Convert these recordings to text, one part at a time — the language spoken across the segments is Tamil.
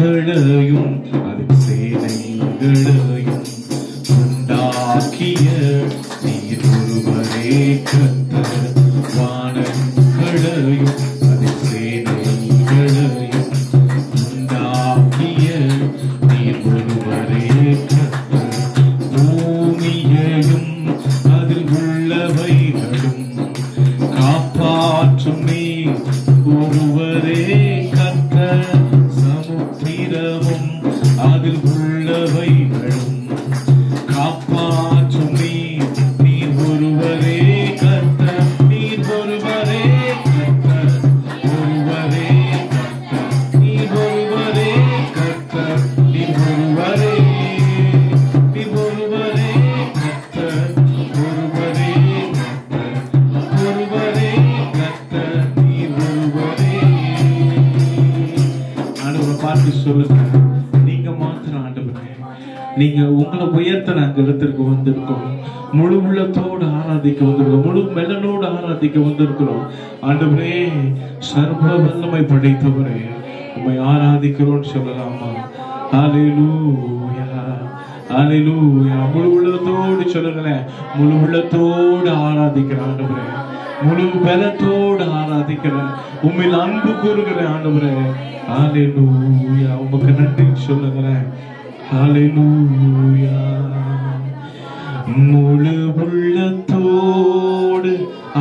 வானங்களையும் அதன் சேனைகளையும் உண்டாக்கிய நீர் ஒருவரே கர்த்தர். வானங்களையும் அதன் சேனைகளையும் உண்டாக்கிய நீர் ஒருவரே கர்த்தர். பூமியையும் அதில் உள்ளவைகளும் காப்பாற்றும் நீர் ஒருவரே கர்த்தர். சமுத்திரமும் அதில் உள்ளவைகளும் காப்பாற்றும் நீர் ஒருவரே கர்த்தர். நீர் ஒருவரே கர்த்தர். ஒருவரே கர்த்தர். நீர் ஒருவரே கர்த்தர். நீர் ஒருவரே. நீர் ஒருவரே கர்த்தர். ஒருவரே கர்த்தர். ஒருவரே கர்த்தர். நீர் ஒருவரே. ஆண்டவரை பார்த்து சொல்லுங்க, நீங்க மாத்திரம் ஆண்டவரே, நீங்க உங்களை உயர்த்த நாங்க இடத்திற்கு வந்திருக்கோம். முழு உள்ளத்தோடு ஆராதிக்க வந்திருக்கோம். முழு மெல்லனோடு ஆராதிக்க வந்திருக்கிறோம். ஆண்டவரே, சர்வ வல்லமை படைத்தவரே, உம்மை ஆராதிக்கிறோம் சொல்லலாமா? ஹல்லேலூயா, ஹல்லேலூயா. முழு உள்ளத்தோடு சொல்லுங்களேன். முழு உள்ளத்தோடு ஆராதிக்கிறேன் ஆண்டவரே. முழு பலத்தோடு ஆராதிக்கிறேன். உம்மில் அன்பு கூறுகிறேன் ஆண்டவரே. ஹல்லேலூயா. உமக்கு நன்றி சொல்லுங்களேன். ஹல்லேலூயா. முழு உள்ளத்தோடு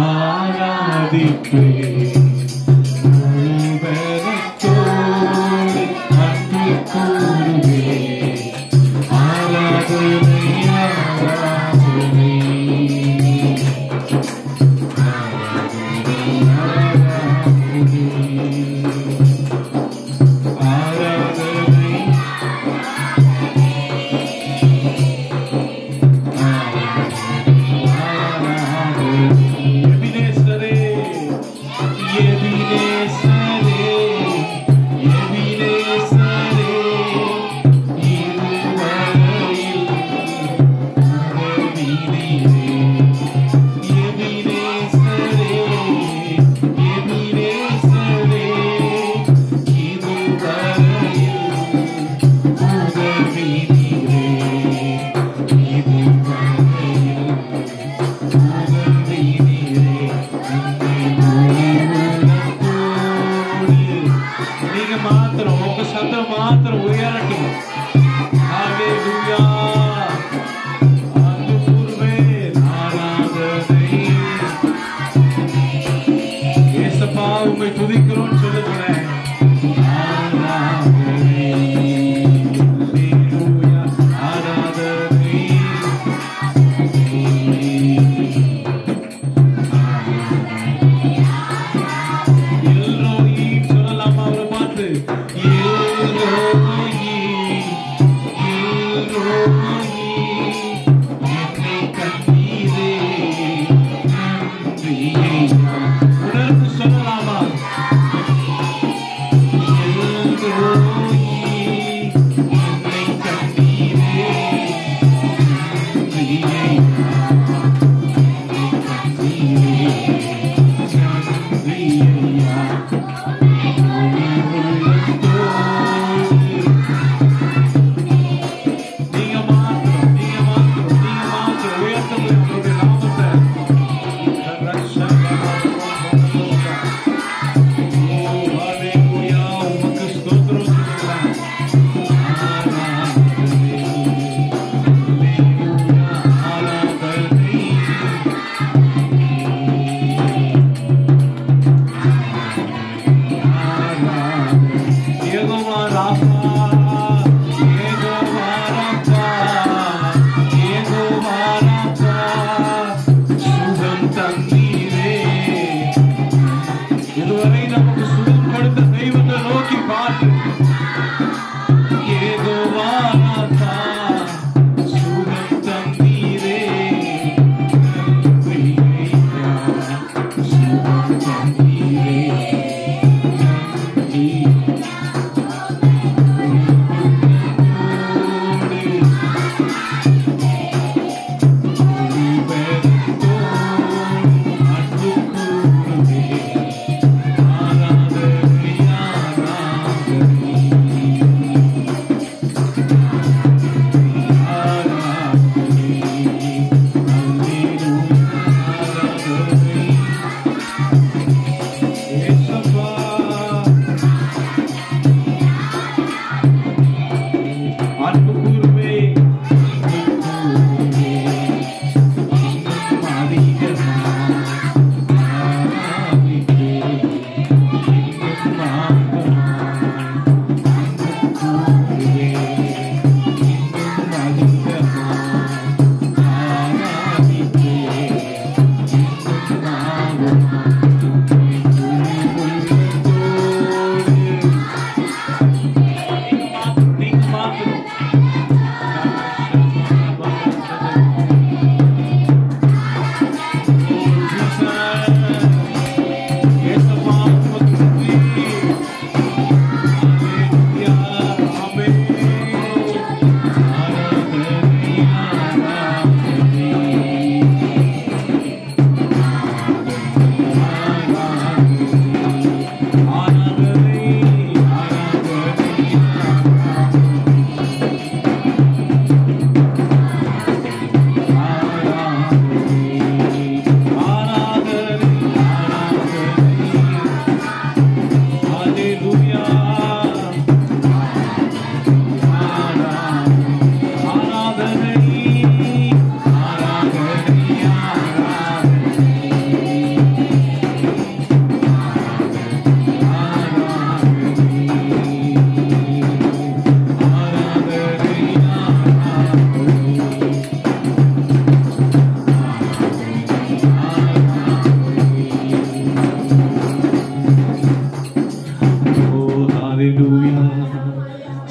ஆராதிப்பேன். முழு பலத்தோடு அன்பு கூறுவேன். ஆராதனை ஆராதனை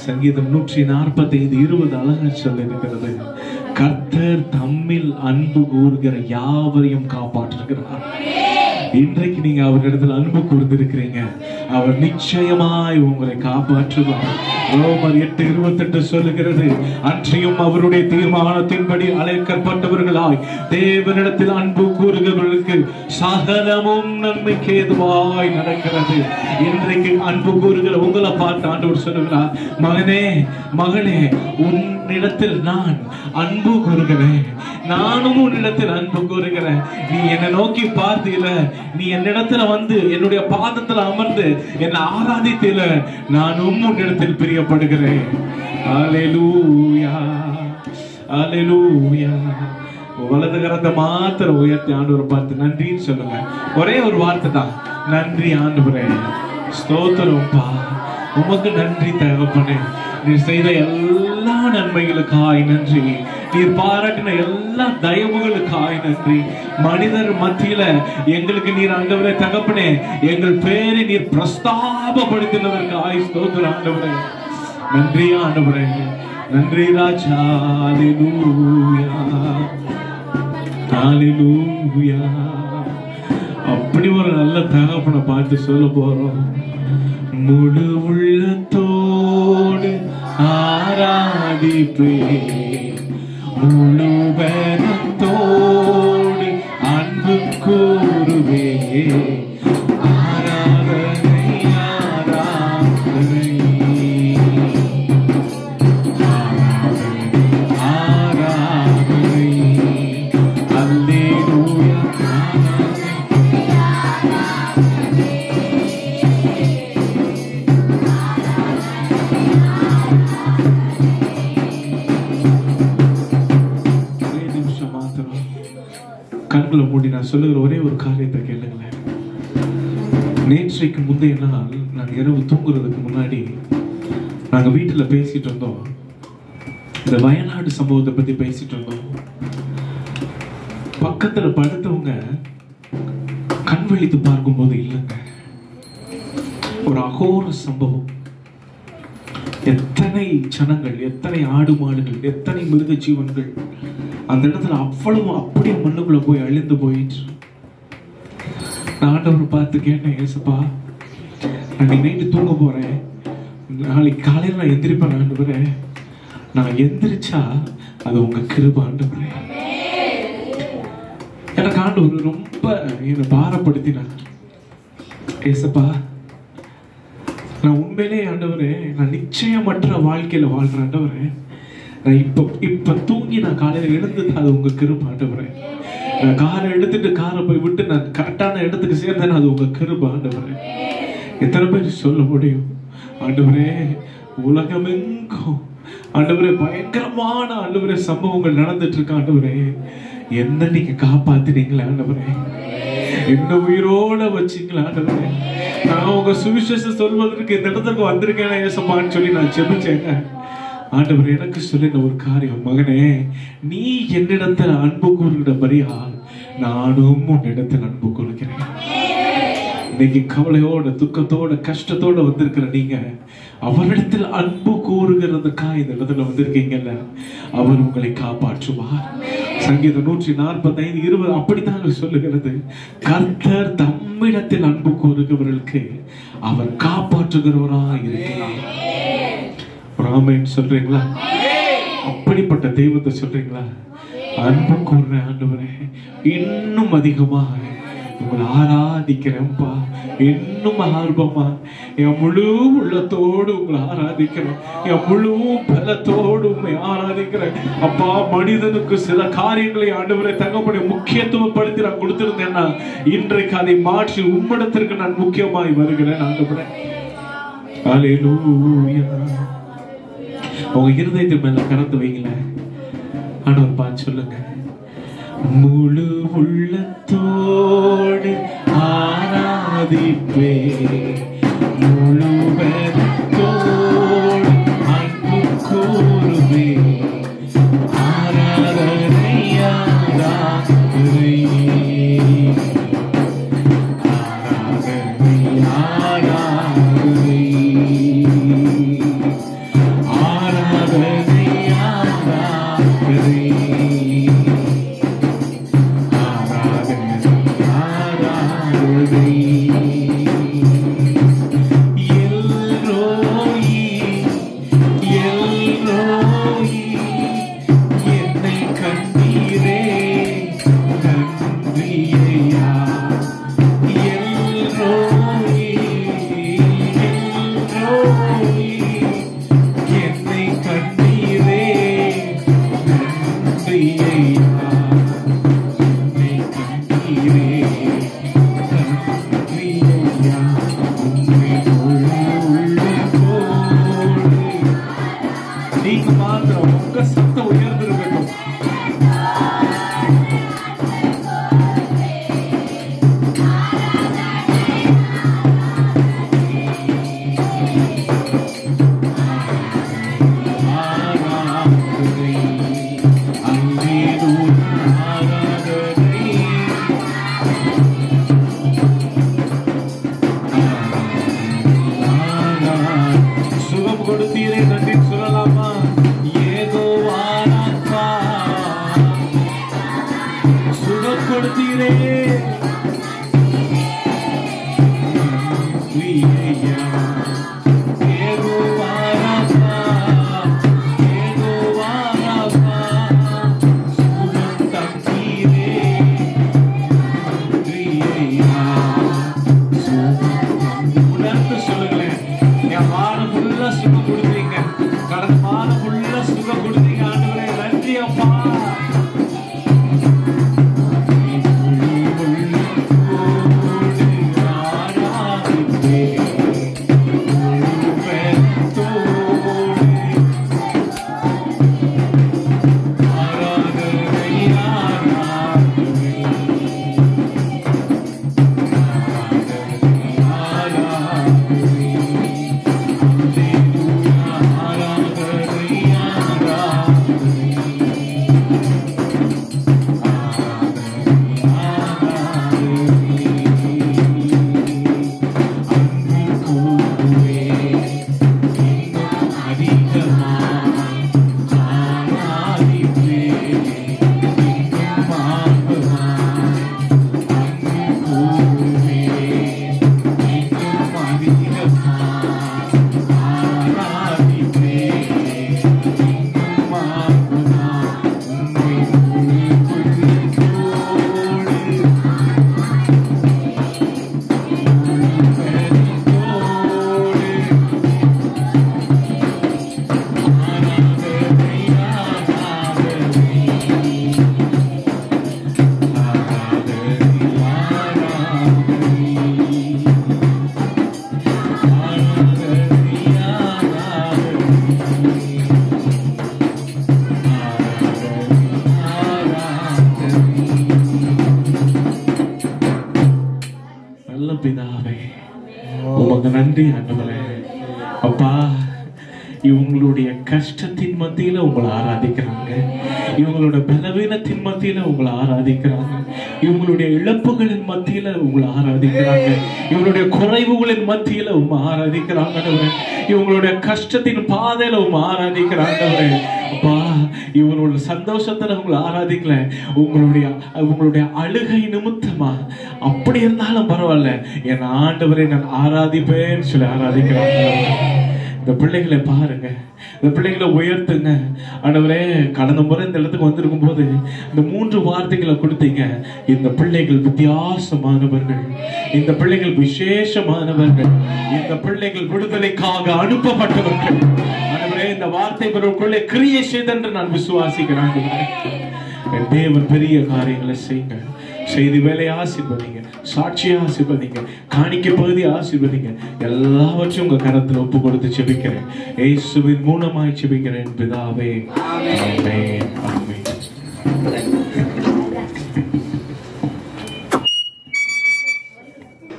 சங்கீதம் 145:20 அழகா சொல்லியிருக்கிறது, கர்த்தர் தம்மில் அன்பு கூறுகிற யாவரையும் காப்பாற்றுகிறார். இன்றைக்கு நீங்க அவரிடத்தில் அன்பு கூர்ந்திருக்கிறீங்க, அவர் நிச்சயமாய் உங்களை காப்பாற்றுவார். ரோமர் 8:28 சொல்லுகிறது, அன்றியும் அவருடைய தீர்மானத்தின்படி அழைக்கப்பட்டவர்களாய் தேவனிடத்தில் அன்பு கூறுகிறவர்களுக்கு சகலமும் நன்மைக்கு ஏதுவாய் நடக்கிறது. இன்றைக்கு அன்பு கூறுகிற உங்களை பார்த்து ஆண்டவர் சொல்லுகிறார், மகனே மகளே, உன்னிடத்தில் நான் அன்பு கூறுகிறேன், நானும் உன்னிடத்தில் அன்பு கூறுகிறேன். நீ என்னை நோக்கி பார்த்தீல, நீ என்னிடத்துல வந்து என்னுடைய பாதத்தில் அமர்ந்து என்னை ஆராதித்தீல, நானும் உன்னிடத்தில் பிரியப்படுகிறேன். அல்லேலூயா, அல்லேலூயா. வலது கரத்தை மாத்திரம் உயர்த்தி ஆண்டவரை பார்த்து நன்றின்னு சொல்லுங்க. ஒரே ஒரு வார்த்தை தான், நன்றி ஆண்டவரே, ஸ்தோத்திரம்ப்பா, உமக்கு நன்றி தகப்பனே, நீர் செய்த எல்லா நன்மைகளுக்காய் நன்றி, நீர் பாராட்டின எல்லா தயவுகளுக்காய் நன்றி. மனிதர் மத்தியில எங்களுக்கு நீர் ஆண்டவரே தகப்பனே எங்கள் பேரை நீர் பிரஸ்தாபப்படுத்தினதற்காய் ஸ்தோத்திரம் ஆண்டவரே. நன்றி ஆண்டவரே, நன்றி ராஜா. அல்லேலூயா, அல்லேலூயா. அப்படி ஒரு நல்ல தகப்பனை பார்த்து சொல்ல போறோம். முழு உள்ளத்தோடு ஆராதிப்பே, முழு பலத்தோடு அன்பு கூறுவே, ஆராதனை ஆராதனை ஆராதனை, அல்லேலூயா. கண்களை மூடி நான் சொல்லுகிற ஒரே ஒரு காரியத்தை கேளுங்களேன். நேற்றைக்கு முந்தைய நாள் நாங்கள் இரவு தூங்குறதுக்கு முன்னாடி நாங்கள் வீட்டில் பேசிட்டு இருந்தோம். இந்த வயநாடு சம்பவத்தை பற்றி பேசிட்டு இருந்தோம். பக்கத்தில் படுத்தவங்க கண் விழித்து பார்க்கும்போது இல்லைங்க, ஒரு அகோர சம்பவம். எத்தனை ஜனங்கள், எத்தனை ஆடு மாடுகள், எத்தனை மிருக ஜீவன்கள் அந்த இடத்துல அவ்வளவு அப்படியே மண்ணுக்குள்ள போய் அழிந்து போயிட்டு. நான் ஆண்டவர் பார்த்து கேட்டேன், ஏசப்பா, நான் நைட்டு தூங்க போறேன், நாளைக்கு காலையில் நான் எந்திரிப்பேன் ஆண்டவரே, நான் எந்திரிச்சா அது உங்க கிருபை ஆண்டவரே. எனக்கு ஆண்டவர் ரொம்ப என்னை பாரப்படுத்தினார். ஏசப்பா, நான் உண்மையிலே ஆண்டவரே, நான் நிச்சயமற்ற வாழ்க்கையில வாழ்றேன் ஆண்டவரே. நான் இப்ப தூங்கி நான் காலையில எழுந்து அது உங்க கிருபை ஆண்டவரே. நான் காரை எடுத்துட்டு காரை போய் விட்டு நான் கரெக்டான இடத்துக்கு சேர்ந்தேன், அது உங்க கிருபை ஆண்டவரே. எத்தனை பேர் சொல்ல முடியும் ஆண்டவரே? உலகமெங்கும் ஆண்டவரே பயங்கரமான ஆண்டவரே சம்பவங்கள் நடந்துட்டு இருக்கு ஆண்டவரே. என்ன நீங்க காப்பாத்தினீங்களா ஆண்டவரே? என்ன உயிரோட வச்சீங்களா ஆண்டவரே? நான் உங்க சுவிசேஷம் சொல்வதற்கு இந்த இடத்துக்கு வந்திருக்கேன் ஏசப்பான்னு சொல்லி நான் செபிச்சேங்க. ஆண்டவர் எனக்கு சொல்லின ஒரு காரியம், மகனே, நீ என்னிடத்தில் அன்பு கூறுகிறபடியால் நானும் உன்னிடத்தில் அன்பு கூறுகிறேன். இன்னைக்கு கவலையோட, துக்கத்தோட, கஷ்டத்தோட வந்திருக்கிற நீங்க அவரிடத்தில் அன்பு கூறுகிறதுக்காக இந்த இடத்துல வந்திருக்கீங்கல்ல, அவர் உங்களை காப்பாற்றுவார். சங்கீதம் 145:20 அப்படித்தான் சொல்லுகிறது, கர்த்தர் தம்மிடத்தில் அன்பு கூறுகிறவர்களுக்கு அவர் காப்பாற்றுகிறவராய் இருக்கிறார். ஆமென் சொல்றீங்களா? அப்படிப்பட்ட தெய்வத்தை சொல்றீங்களா? அன்பு கூர்ற ஆண்டவரே, இன்னும் அதிகமாக உங்களை ஆராதிக்கிறேன்ப்பா, இன்னும் ஆர்வமா என் முழு உள்ளத்தோடு உங்களை ஆராதிக்கிறேன், என் முழு பலத்தோடு உங்களை ஆராதிக்கிறேன். அப்பா, மனிதனுக்கு சில காரியங்களை ஆண்டவரை தகப்பனை முக்கியத்துவப்படுத்தி நான் கொடுத்திருந்தேன்னா இன்றைக்கு அதை மாற்றி உம்மிடத்திற்கு நான் முக்கியமாய் வருகிறேன் ஆண்டவரே. அல்லேலூயா. உங்க இருதயத்து மேல கறந்து வைங்களேன். ஆண்டவர் பார்த்து சொல்லுங்க, முழு உள்ளத்தோடு ஆராதிப்பே, முழு பலத்தோடு அன்பு கூறுவே, ஆராதனை ஆராதனை ஆராதனை ஆராதனை மாத்திரம் உங்க சத்தம் உயர்ந்திருக்கட்டும். சுகம் கொடுத்தீரே நன்றி சொல்லலாமா? யெகோவா சுகம் கொடுத்தீரே சுகம் கொடுத்தீங்க. கடந்த மாதம் ஃபுல்லா சுகம் கொடுத்தீங்க ஆண்டவரே, நன்றி அப்பா. பிதாவே உமக்கு நன்றி ஆண்டவரே. அப்பா, இவங்களுடைய கஷ்டத்தின் மத்தியில உங்களை ஆராதிக்கிறாங்க, இவங்களோட பலவீனத்தின் மத்தியில உங்களை ஆராதிக்கிறாங்க, இவங்களுடைய இழப்புகளின் மத்தியில உங்களை ஆராதிக்கிறாங்க, இவங்களுடைய குறைவுகளின் மத்தியில உங்களை ஆராதிக்கிறாங்க, இவங்களுடைய கஷ்டத்தின் பாதையில உங்களை ஆராதிக்கிறாங்க. அப்பா, இவங்களோட சந்தோஷத்துல உங்களை ஆராதிக்கல, உங்களுடைய அழுகை நிமித்தமா அப்படி இருந்தாலும் பரவாயில்ல, என் ஆண்டவரை நான் ஆராதிப்பேன்னு சொல்லி ஆராதிக்கிறாங்க. இந்த பிள்ளைகளை பாருங்க, இந்த பிள்ளைகளை உயர்த்துங்க ஆண்டவரே. கடந்த முறை இந்த இடத்துக்கு வந்திருக்கும் போது இந்த 3 வார்த்தைகளை கொடுத்தீங்க. இந்த பிள்ளைகள் வித்தியாசமானவர்கள், இந்த பிள்ளைகள் விசேஷமானவர்கள், இந்த பிள்ளைகள் விடுதலைக்காக அனுப்பப்பட்டவர்கள். ஆண்டவரே, இந்த வார்த்தை பிறருக்குள்ளே கிரியை செய்தென்று நான் விசுவாசிக்கிறேன். தேவன் பெரிய காரியங்களை செய்யுங்க. செய்தி வேலையை ஆசீர்வதிங்க, சாட்சியை ஆசீர்வதிங்க, காணிக்க பகுதியை ஆசீர்வதிங்க. எல்லாவற்றையும் உங்க கரத்தில் ஒப்பு கொடுத்து செபிக்கிறேன். இயேசுவின் மூலமாய் செபிக்கிறேன் பிதாவே, ஆமென், ஆமென்.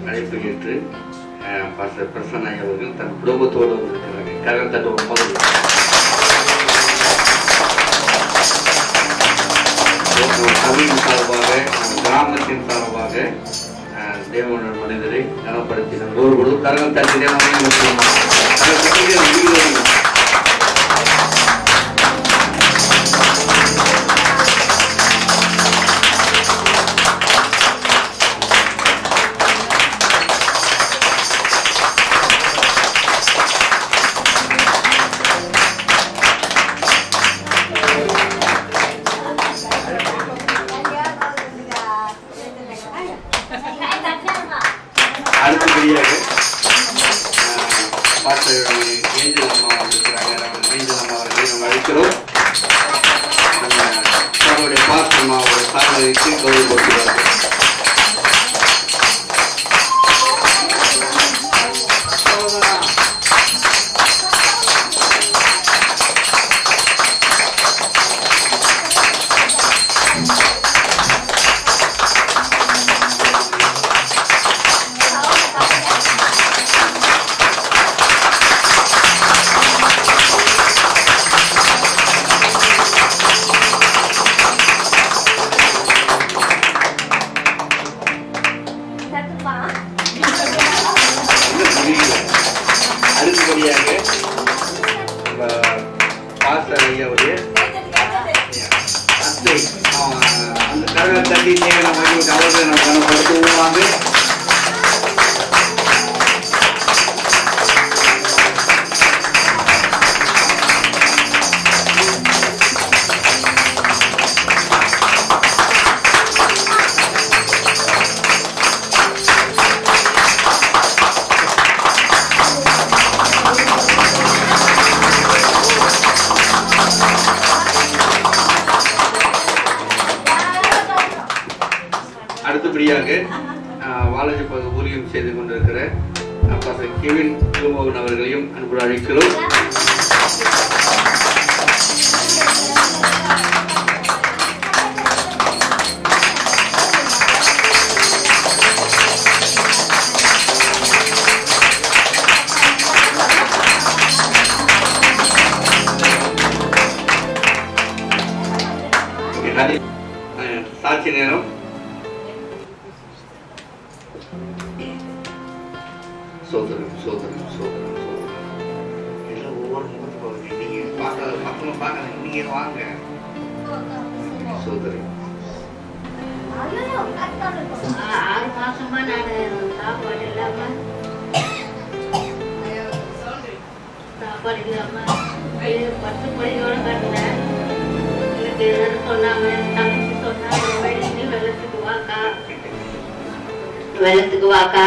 அழைப்பு ஏற்று பாஸ்டர் பிரசன்னா அவர்கள் தன் குடும்பத்தோடு வந்திருக்கிறார்கள். கரத்தோடு சபையின் சார்பாக, கிராமத்தின் சார்பாக தேவன மனிதரை கனப்படுத்தி ஒரு கரகம் தட்டி அடுத்தபடியாக பாஸ்டர் ஏஞ்சல் அம்மா பாஸ்டர் ஐயாவுடைய அத்தை அந்த கரகம் தட்டி தேவையான மகிழ்ச்சி அவர்கள் நம்ம கனப்படுத்துவாங்க. அடுத்தபடியாக வாலஜி பகுதி ஊழியம் செய்து கொண்டிருக்கிற பாஸ்டர் கெவின் திருமோகன் அவர்களையும் அன்புடன் அழைக்கிறோம். சாட்சி நேரம். சோதரம் சோதரம் சோதரம் சோதரம் எல்லாம் ஒவ்வொரு முகத்து நீங்க பார்க்க மற்றவங்க பார்க்க நீங்க வாங்க. சோதரம் 6 மாசமா நான் சாப்பாடு இல்லாம பத்து படியோட கட்டினேன். எனக்கு எல்லாரும் சொன்னாங்க, தங்கச்சி சொன்னாங்க, வெள்ளத்துக்கு வாக்கா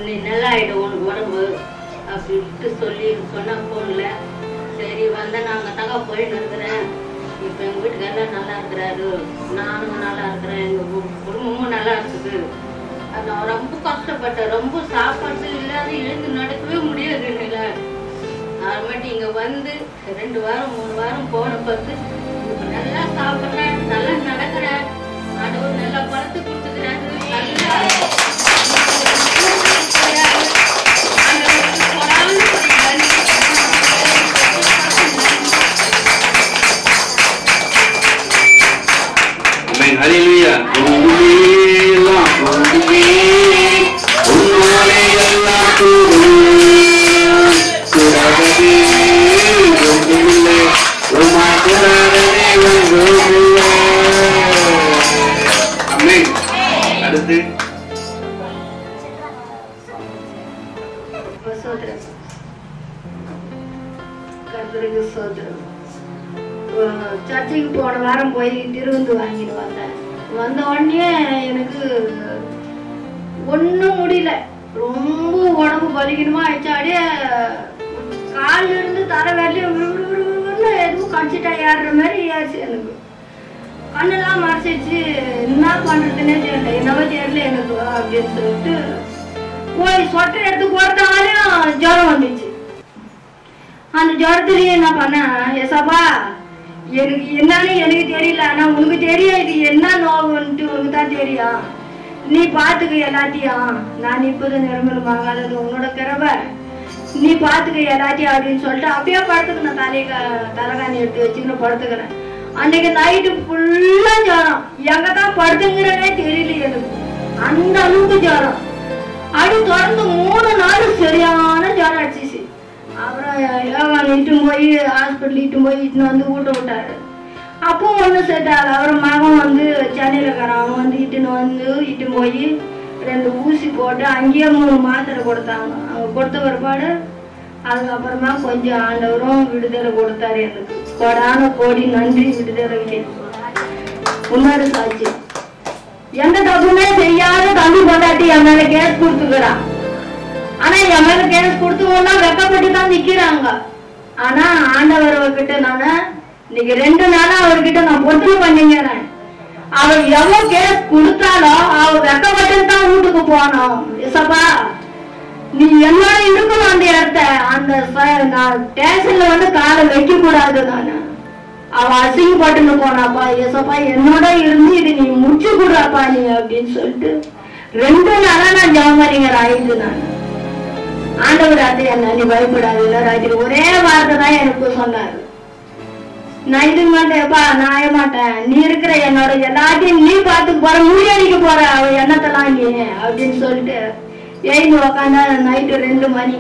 நீ நல்லா ஆயிடும் உனக்கு உடம்பு அப்படின்ட்டு சொல்லி சொன்ன போன்ல. சரி வந்தேன். நாங்கள் தாங்க போயின்னு இருக்கிறேன். இப்போ எங்கள் வீட்டுக்காரெல்லாம் நல்லா இருக்கிறாரு, நானும் நல்லா இருக்கிறேன், எங்கள் குடும்பமும் நல்லா இருக்குது. நான் ரொம்ப கஷ்டப்பட்டேன். ரொம்ப சாப்பாடு இல்லாத எழுந்து நடக்கவே முடியாது என்னால. அப்புறமேட்டு இங்கே வந்து 2 வாரம் 3 வாரம் போன பார்த்து இப்போ நல்லா சாப்பிட்றேன், நல்லா நடக்கிறேன், ஆண்டவர் நல்லா பழத்து கொடுத்துக்கிறாரு. நல்லா ஹல்லேலூயா. அடுத்து கர்த்தருக்கு சோதரம். சர்ச்சைக்கு போன வாரம் போய் திருவிந்து வாங்கிட்டு வந்தேன். வந்த உடனே எனக்கு ஒன்றும் முடியல. ரொம்ப உடம்பு பலிக்கணுமா ஆயிடுச்சு. அப்படியே காலில் இருந்து தர வரலையும் விறுவிறுன்னு எதுவும் கடிச்சிட்டா ஏறுற மாதிரி ஏறிச்சு. எனக்கு கண்ணெல்லாம் மறைச்சிச்சு. என்ன பண்ணுறதுன்னே தெரியல, என்னவோ தெரியல எனக்கு அப்படின்னு சொல்லிட்டு போய் சொட்டை எடுத்து போட்டாலும் ஜுரம் வந்துச்சு. அந்த ஜுரத்துலயே என்ன பண்ணேன், ஏசப்பா எனக்கு என்னன்னு எனக்கு தெரியல, ஆனா உனக்கு தெரியும் இது என்ன நோவுன்ட்டு உனக்கு தான் தெரியும், நீ பாத்துக்க எல்லாத்தையும், நான் இப்போது நிர்மலமாகாதது உன்னோட கிரவை, நீ பாத்துக்க எல்லாத்தையும் அப்படின்னு சொல்லிட்டு அப்படியே படுத்துக்கணும். தலைகாணி எடுத்து வச்சுக்கணும் படுத்துக்கிறேன். அன்னைக்கு நைட்டு ஃபுல்லா ஜுரம். எங்கதான் படுத்துங்கிறனே தெரியல எனக்கு, அந்த அளவுக்கு ஜுரம். அப்படி தொடர்ந்து 3 நாள் சரியான ஜுரம் அடிச்சிச்சு. அப்புறம் இட்டு போய் ஹாஸ்பிட்டல் இட்டுன்னு வந்து ஊட்ட விட்டாரு. அப்போ ஒன்றும் செட் ஆகல. அப்புறம் மகன் வந்து சென்னையில் இருக்கிறான். அவன் வந்து இட்டு போய் 2 ஊசி போட்டு அங்கேயே 3 மாத்திரை கொடுத்தாங்க. அவங்க கொடுத்த பிற்பாடு அதுக்கப்புறமா கொஞ்சம் ஆண்டவரும் விடுதலை கொடுத்தாரு. எனக்கு கோடான கோடி நன்றி. விடுதலைக்கு உன்னோட சாட்சி. எந்த தப்புமே செய்யாத தம்பி பொண்டாட்டி என் மேல கேஸ் கொடுத்துக்கிறான். ஆனா என் மேல கேஸ் கொடுத்தவங்கன்னா வெக்கப்பட்டு தான் நிக்கிறாங்க. ஆனா ஆண்டவர்கிட்ட நானு இன்னைக்கு 2 நாளா அவர்கிட்ட நான் பொறுத்து பண்ணிக்கிறேன். அவர் எவ்வளவு கேஸ் கொடுத்தாலும் அவர் வெக்கப்பட்டு தான் வீட்டுக்கு போனோம். ஏசப்பா நீ என்னோட இருக்கணும் அந்த இடத்த. அந்த நான் ஸ்டேஷன்ல வந்து காலை வைக்க கூடாது. நானு அவ அசிங்கப்பட்டுன்னு போனாப்பா. ஏசப்பா என்னோட இருந்து இது நீ முடிச்சு கொடுறாப்பா நீ அப்படின்னு சொல்லிட்டு 2 நாளா நான் ஜெபமரிங்கர் ஆயிடுது. நான் ஆண்டவர் அது என்ன நீ பயப்படாது இல்ல ராத்திரி ஒரே வார்த்தை தான் எனக்கு சொன்னாரு. நான் இது மாட்டேன்ப்பா, நான் மாட்டேன், நீ இருக்கிற என்னோட எல்லாத்தையும் நீ பார்த்துக்கு போற, முறியடிக்க போற அவ எண்ணத்தெல்லாம் நீ அப்படின்னு சொல்லிட்டு எழுந்து உக்காந்தா. நைட்டு 2 மணி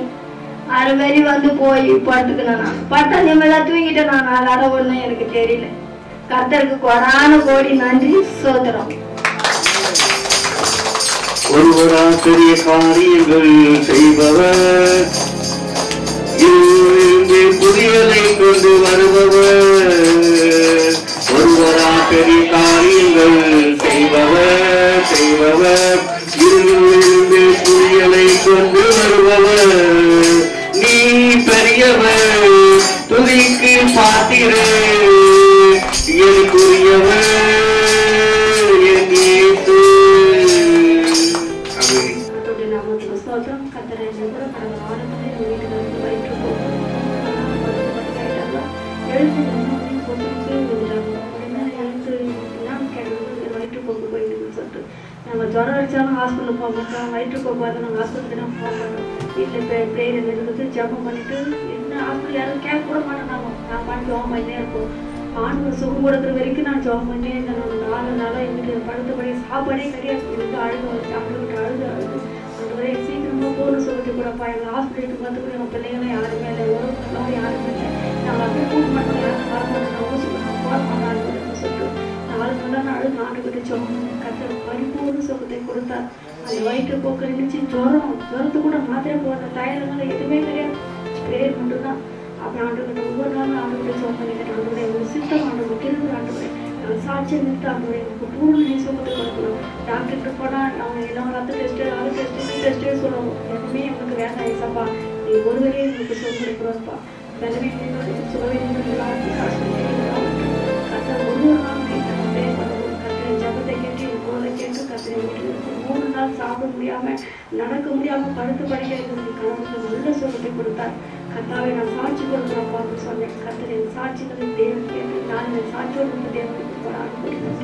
அது மாதிரி வந்து போய் படுத்துக்கினேன். நான் பட்டா நிம்மதியா தூங்கிட்டேன். நான் அலாட ஒண்ணும் எனக்கு தெரியல. கர்த்தருக்கு கொடான கோடி நன்றி சோதரம். ஒருவரா பெரிய காரியங்கள் செய்பவர், புதியதை கொண்டு வருபவர், ஒருவரா பெரிய காரியங்கள் செய்பவர் இருளிலிருந்து புதியலை கொண்டு வருபவர், நீ பெரியவர் துதிக்கு பாத்திரர், எனக்குரியவர் என் இயேசு. நம்ம ஜுரம் அடிச்சாலும் ஹாஸ்பிட்டலுக்கு போக மாட்டோம், வயிற்றுக்கு போகாத நம்ம ஹாஸ்பிட்டலுக்கு தான் போக மாட்டோம். வீட்டில் ப்ரேயர் எடுத்து ஜபம் பண்ணிட்டு என்ன ஹாஸ்பிட்டல் யாரும் கேட்க கூட மாட்டோம். நான் பண்ணி ஜபம் பண்ணிட்டே இருப்போம். ஆண்கள் சுகம் கொடுக்குற வரைக்கும் நான் ஜபம் பண்ணிட்டே இருந்தேன். 4 நாளாக எங்களுக்கு படுத்தபடி சாப்பாடே கிடையாது. எனக்கு அழுக வச்சு அழுது ஒரு சீக்கிரமாக போகணும் சொல்லிட்டு கூடப்பா எங்கள் ஹாஸ்பிட்டலுக்கு பார்த்து கூட எங்கள் பிள்ளைங்களும் யாருமே இல்லை, உறவுகளும் யாருமே இல்லை. நாங்கள் அப்படியே கூட்ட மாட்டோம், யாரும் வர மாட்டோம், ஊசி போட மாட்டாங்க சொல்லிட்டு 4 நாளாக நான் அழுது ஆண்டுகிட்டு ஜபம் கர்த்தர் பரிபூர்ண சுகத்தை கொடுத்தார். அந்த வயிற்று போக்கு இருந்துச்சு. ஜுரத்துக்கு கூட மாத்திரை போடுற தயாரிகளை எதுவுமே கிடையாது. ப்ரேயர் மட்டும்தான். அப்படி ஆண்டுகிட்ட ஒவ்வொரு நாளும் ஆண்டுகிட்ட ஜோம் பண்ணிக்கிட்டு ஆண்டுடைய ஒரு சித்தம் ஆண்டு கிருபை ஆண்டுடைய சாட்சியம் நிறுத்த ஆண்டுடைய எனக்கு பூர்ண சுகத்தை கொடுக்கணும். டாக்டர்கிட்ட போனால் அவங்க எல்லாம் ரத்த டெஸ்ட்டு அது டெஸ்ட்டு சொல்லுவோம். எதுவுமே எங்களுக்கு வேண்டாம் ஏசப்பா, நீ ஒருவரே எங்களுக்கு சுகம் கொடுக்குறோம்ப்பா. தலைமை சுகவே எல்லாருக்கும் காசு கர்த்தர் ஒரு நாள் ப்ரே பண்ணுவோம். கர்த்தரை ஜபத்தை கேட்டு என் குரலை கேட்டு கர்த்தரை வீட்டுக்கு 3 நாள் சாப்பிட முடியாம நடக்க முடியாம படுத்து படிக்கிறது கணவனுக்கு நல்ல சுகத்தை கொடுத்தார். கர்த்தாவை நான் சாட்சி கொடுக்குறப்பா சொன்னேன். கர்த்தர் என் சாட்சிகளை தேவன் கேட்டு நான் என் சாட்சியோடு வந்து தேவனுக்கு போராட முடியும்.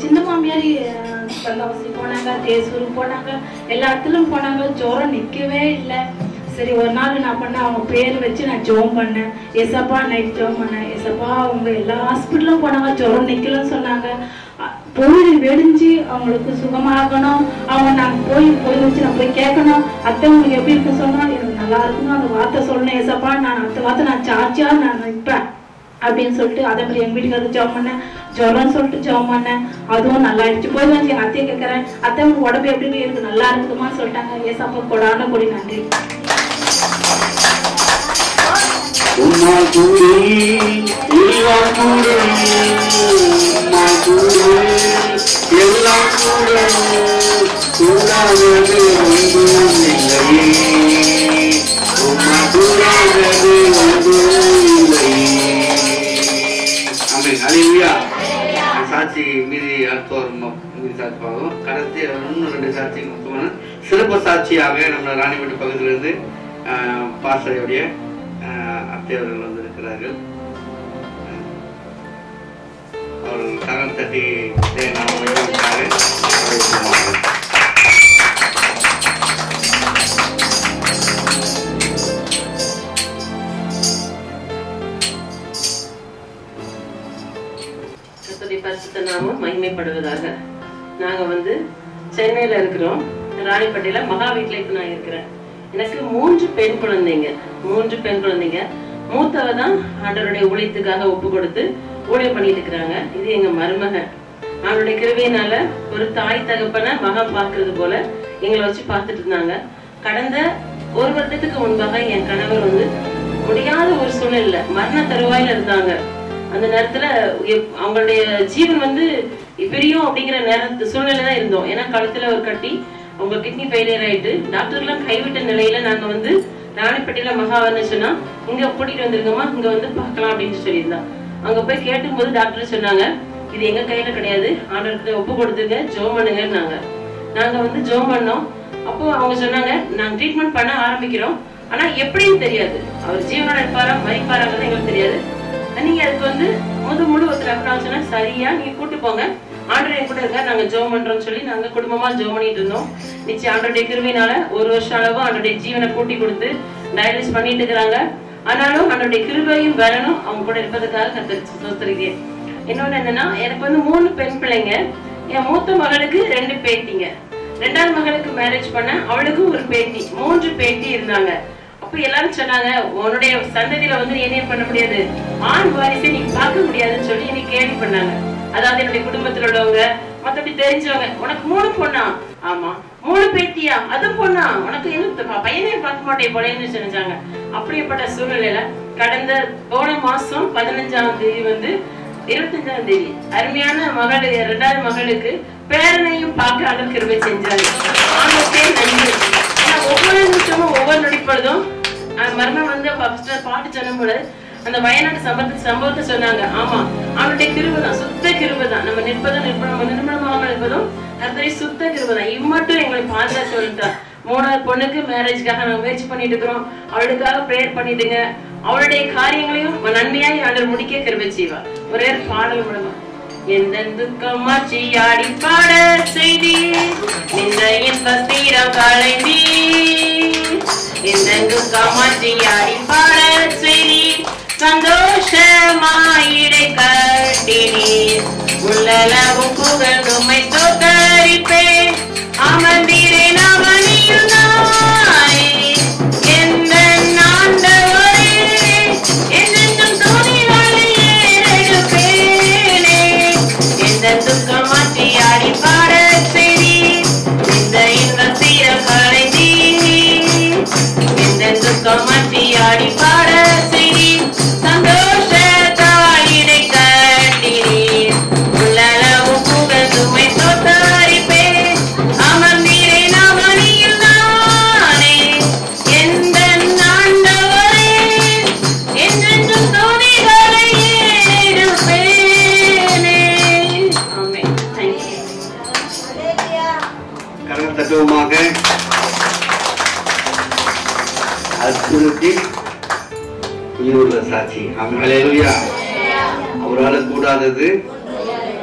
சின்ன மாமியார் பல்லாவசி போனாங்க, தேசூர் போனாங்க, எல்லா இடத்துலும் போனாங்க. ஜுரம் நிக்கவே இல்லை. சரி ஒரு நாள் நான் பண்ண அவங்க பேர் வச்சு நான் ஜோம் பண்ணேன். எசப்பா நைட் ஜோம் பண்ணேன். எசப்பா அவங்க எல்லா ஹாஸ்பிட்டலும் போனாங்க, ஜுரம் நிக்கலன்னு சொன்னாங்க. பொருள் வெடிஞ்சு அவங்களுக்கு சுகமாகணும். அவங்க நான் போய் வச்சு நான் போய் கேட்கணும். அத்தை உங்களுக்கு எப்படி இருக்கு சொன்னா எனக்கு நல்லா இருக்கணும் அந்த வார்த்தை சொல்லணும். எசப்பா நான் அடுத்த வார்த்தை நான் சார்ஜா நான் நிற்பேன் அப்படின்னு சொல்லிட்டு அதே மாதிரி எங்க வீட்டுக்கு ஜாப் பண்ணேன். ஜுரம்னு சொல்லிட்டு ஜாப் பண்ணேன். அதுவும் நல்லா ஆயிடுச்சு. போய் வந்து எங்க அத்தையை கேட்கறேன், அத்தை உங்க உடம்பு எப்படி இருக்கு, நல்லா இருக்குதுமான்னு சொல்லிட்டாங்க. ஏசப்பா கொடான கொடி நன்றி. சாட்சி மீதி அடுத்த ஒரு மீதி சாட்சி பார்க்கும். கடைசி இன்னும் 2 சாட்சி முக்கியமான சிறப்பு சாட்சியாக நம்ம ராணிப்பேட்டை பகுதியிலிருந்து பாசறையுடைய அத்தை அவர்கள் வந்திருக்கிறார்கள். அவர்கள் கரம் தட்டி பரிசுத்த நாமம் மகிமைப்படுவதாக. நாங்க வந்து சென்னையில இருக்கிறோம். ராணிப்பேட்டையில மகா வீட்டுல இப்ப நான் இருக்கிறேன். எனக்கு 3 பெண் குழந்தைங்க. மூத்தவ தான் ஆண்டவருடைய ஊழியத்துக்காக ஒப்பு கொடுத்து ஊழியம் பண்ணிட்டு இருக்கிறாங்க. இது எங்க மருமகன். அவருடைய கிருபையினால ஒரு தாய் தகப்பன மகன் பாக்குறது போல எங்களை வச்சு பார்த்துட்டு இருந்தாங்க. கடந்த 1 வருடத்துக்கு முன்பாக என் கணவர் வந்து முடியாத ஒரு சூழ்நிலை மரண தருவாயில இருந்தாங்க. அந்த நேரத்துல அவங்களுடைய ஜீவன் வந்து பிரியும் அப்படிங்கிற சூழ்நிலை தான் இருந்தோம். ஏன்னா கழுத்துல ஒரு கட்டி அவங்க கிட்னி ஃபெயிலியர் ஆயிட்டு டாக்டர்லாம் கைவிட்ட நிலையில நாங்க வந்து ராணிப்பேட்டையில மகாவர்னு சொன்னா இங்க கூட்டிட்டு வந்திருக்கோமா, இங்க வந்து பார்க்கலாம் அப்படின்னு சொல்லியிருந்தோம். அங்க போய் கேட்டும் போது டாக்டர் சொன்னாங்க, இது எங்க கையில கிடையாது, ஆண்டவர்கிட்ட ஒப்பு கொடுத்துங்க, ஜோம் பண்ணுங்கன்னாங்க. நாங்க வந்து ஜோம் பண்ணோம். அப்போ அவங்க சொன்னாங்க, நாங்க ட்ரீட்மெண்ட் பண்ண ஆரம்பிக்கிறோம், ஆனா எப்படின்னு தெரியாது, அவர் ஜீவனோட இருப்பாரா மறிப்பாராங்கிறது எங்களுக்கு தெரியாது. நீங்க அதுக்கு வந்து முழு ஒத்துழைப்பு சொன்னா சரியா நீங்க கூட்டு போங்க, ஆண்டவரே கூட இருக்க, நாங்க ஜெபம் பண்றோம்னு சொல்லி நாங்க குடும்பமா ஜெபம் பண்ணிட்டு இருந்தோம். நிச்சயம் ஆண்டவருடைய கிருபையினால 1 வருஷம் அளவு ஆண்டவருடைய ஜீவனை கூட்டி கொடுத்து டயாலிசிஸ் பண்ணிட்டு இருக்கிறாங்க. ஆனாலும் ஆண்டவருடைய கிருபையும் வரணும் அவங்க கூட இருப்பதற்காக கர்த்தருக்கு ஸ்தோத்திரிக்கிறேன். இன்னொன்னு என்னன்னா, எனக்கு வந்து 3 பெண் பிள்ளைங்க. என் மூத்த மகளுக்கு 2 பேத்திங்க, 2வது மகளுக்கு மேரேஜ் பண்ண அவளுக்கு ஒரு பேத்தி, 3 பேத்தி இருந்தாங்க. அப்ப எல்லாரும் சொன்னாங்க, உன்னுடைய சந்ததியில வந்து நீ என்ன பண்ண முடியாது, ஆண் வாரிசை நீ பார்க்க முடியாதுன்னு சொல்லி என்னை கேள்வி பண்ணாங்க. அதாவது என்னுடைய குடும்பத்துல உள்ளவங்க, மத்தபடி தெரிஞ்சவங்க, உனக்கு 3 பொண்ணா? ஆமா. 3 பேத்தியா? அது பொண்ணா? உனக்கு என்ன பையனே பார்க்க மாட்டேன் போலேன்னு செஞ்சாங்க. அப்படிப்பட்ட சூழ்நிலையில கடந்த போன மாசம் 15ஆம் தேதி வந்து 25ஆம் தேதி அருமையான மகள் 2வது மகளுக்கு பேரனையும் பார்க்க ஆண்டவர் கிருபை செஞ்சாங்க. ஆண்டவருக்கே நன்றி. ஒவ்வொரு நிமிஷமும் ஒவ்வொரு நொடிப்பொழுதும் மரணம் வந்து பாட்டு சொல்லும் போது அந்த வயநாடு சம்பவத்தை சொன்னாங்க. ஆமா, அவனுடைய கிருபைதான், சுத்த கிருபைதான். நம்ம நிர்பந்தமாக இருப்பதும் கர்த்தருடைய சுத்த கிருபைதான். இம்மட்டும் எங்களை பாதுகாத்து சொல்லிட்டார். 3வது பொண்ணுக்கு மேரேஜ்க்காக நாங்க முயற்சி பண்ணிட்டு இருக்கிறோம். அவளுக்காக பிரேயர் பண்ணிடுங்க. அவளுடைய காரியங்களையும் நன்மையாய் ஆண்டவர் முடிக்க கிருபை செய்வார். ஒரே பாடல் விடுமா, எந்த துக்கமாச்சி ஆடி பாட செய்தி இந்த இன்பத்தீரம் கலைந்தி, எந்த துக்கமாச்சி ஆடி பாட செய்தி சந்தோஷமாயிடை கட்டினீர், உள்ளளவும் புகழ்ந்துமை தோத்தரிப்பேன், அமர்ந்தீரேன் அவனியில் நானே, எந்த ஆண்டவரே என்னென்னும் துணிகளை ஏறெடுப்பேனே, எந்த துக்கமாற்றி ஆடி பாட செய்தி இந்த இன்பத் தீரம் கலைந்தி, எந்த துக்கமாற்றி ஆடி பாட செய்தி சந்தோஷத்தாயிடை கட்டினீர், உள்ளளவும் புகழ்ந்துமை தோத்தரிப்பேன், அமர்ந்தீரேன் அவனியில் நானே, எந்த ஆண்டவரே என்றென்றும் துதிகளை ஏறெடுப்பேனே. ஆமென். Thank you. கரங்கள் தட்டுவோமாக. அற்புதத்தின் உயிருள்ள சாட்சி. ஹல்லேலூயா. அவரால் கூடாதது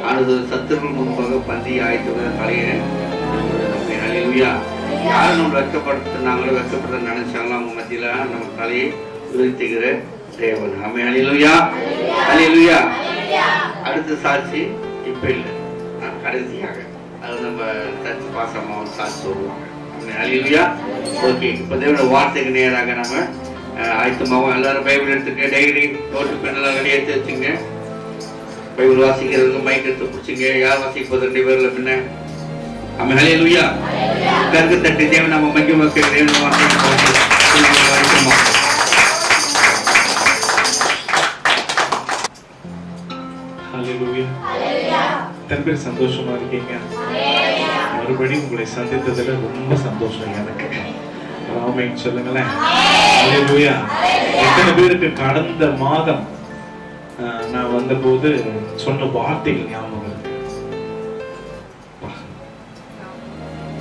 ஆனது சத்துருக்கள் முன்பாக பந்தி ஆயத்துடன் தலையை. ஹல்லேலூயா. யாரும் நம்ம வெட்கப்படுத்தினாங்களோ வெட்கப்படுத்த நினைச்சாங்களோ அவங்க மத்தியில நம்ம தலையை உயர்த்துகிற தேவன். ஹல்லேலூயா. ஹல்லேலூயா. அடுத்த சாட்சி இப்ப இல்லை, கடைசியாக அது நம்ம சர்ச் பாசமா சாட்சி சொல்லுவாங்க. ஹல்லேலூயா. ஓகே, இப்போ தேவனோட வார்த்தைக்கு நேராக நம்ம ஆயத்தமாகவும் எல்லாரும் பைபிள் எடுத்துக்க, டைரி நோட்டு பெண்ணெல்லாம் ரெடி எடுத்து வச்சுங்க. பைபிள் வாசிக்கிறதுக்கு மைக் எடுத்து பிடிச்சிங்க. யார் வாசிப்பது 2 பேர்ல பின்ன. ஆமென். ஹல்லேலூயா. கருக்கு தட்டி தேவன் நம்ம மைக்கு வைக்கிற தேவன் வாசிக்கமா. ஹல்லேலூயா. எத்தனை பேர் சந்தோஷமா இருக்கீங்க? மறுபடியும் உங்களை சந்தித்ததுல ரொம்ப சந்தோஷம் எனக்கு. ஆமென் சொல்லுங்களேன். ஹல்லேலூயா. எத்தனை பேருக்கு கடந்த மாதம் நான் வந்தபோது சொன்ன வார்த்தைகள் ஞாபகம் இருக்கு?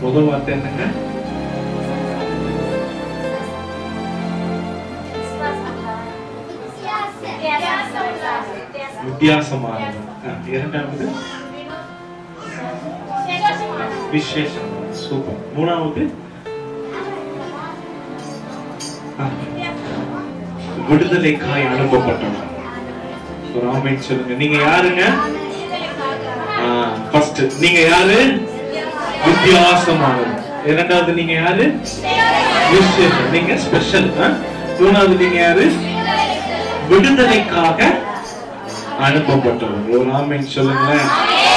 முதல் வார்த்தை என்னங்க? வித்தியாசமானது. இரண்டாவது விசேஷம். சூப்பர். மூணாவது விடுதலைக்காய் அனுப்பப்பட்டவர். ஆமென் சொல்லுங்க. நீங்க யாருங்க? ஃபர்ஸ்ட் நீங்க யாரு? வித்தியாசமானவர். இரண்டாவது நீங்க யாரு? விசேஷம், நீங்க ஸ்பெஷல். மூணாவது நீங்க யாரு? விடுதலைக்காக அனுப்பப்பட்டவர். ஒரு ஆமென் சொல்லுங்களேன்.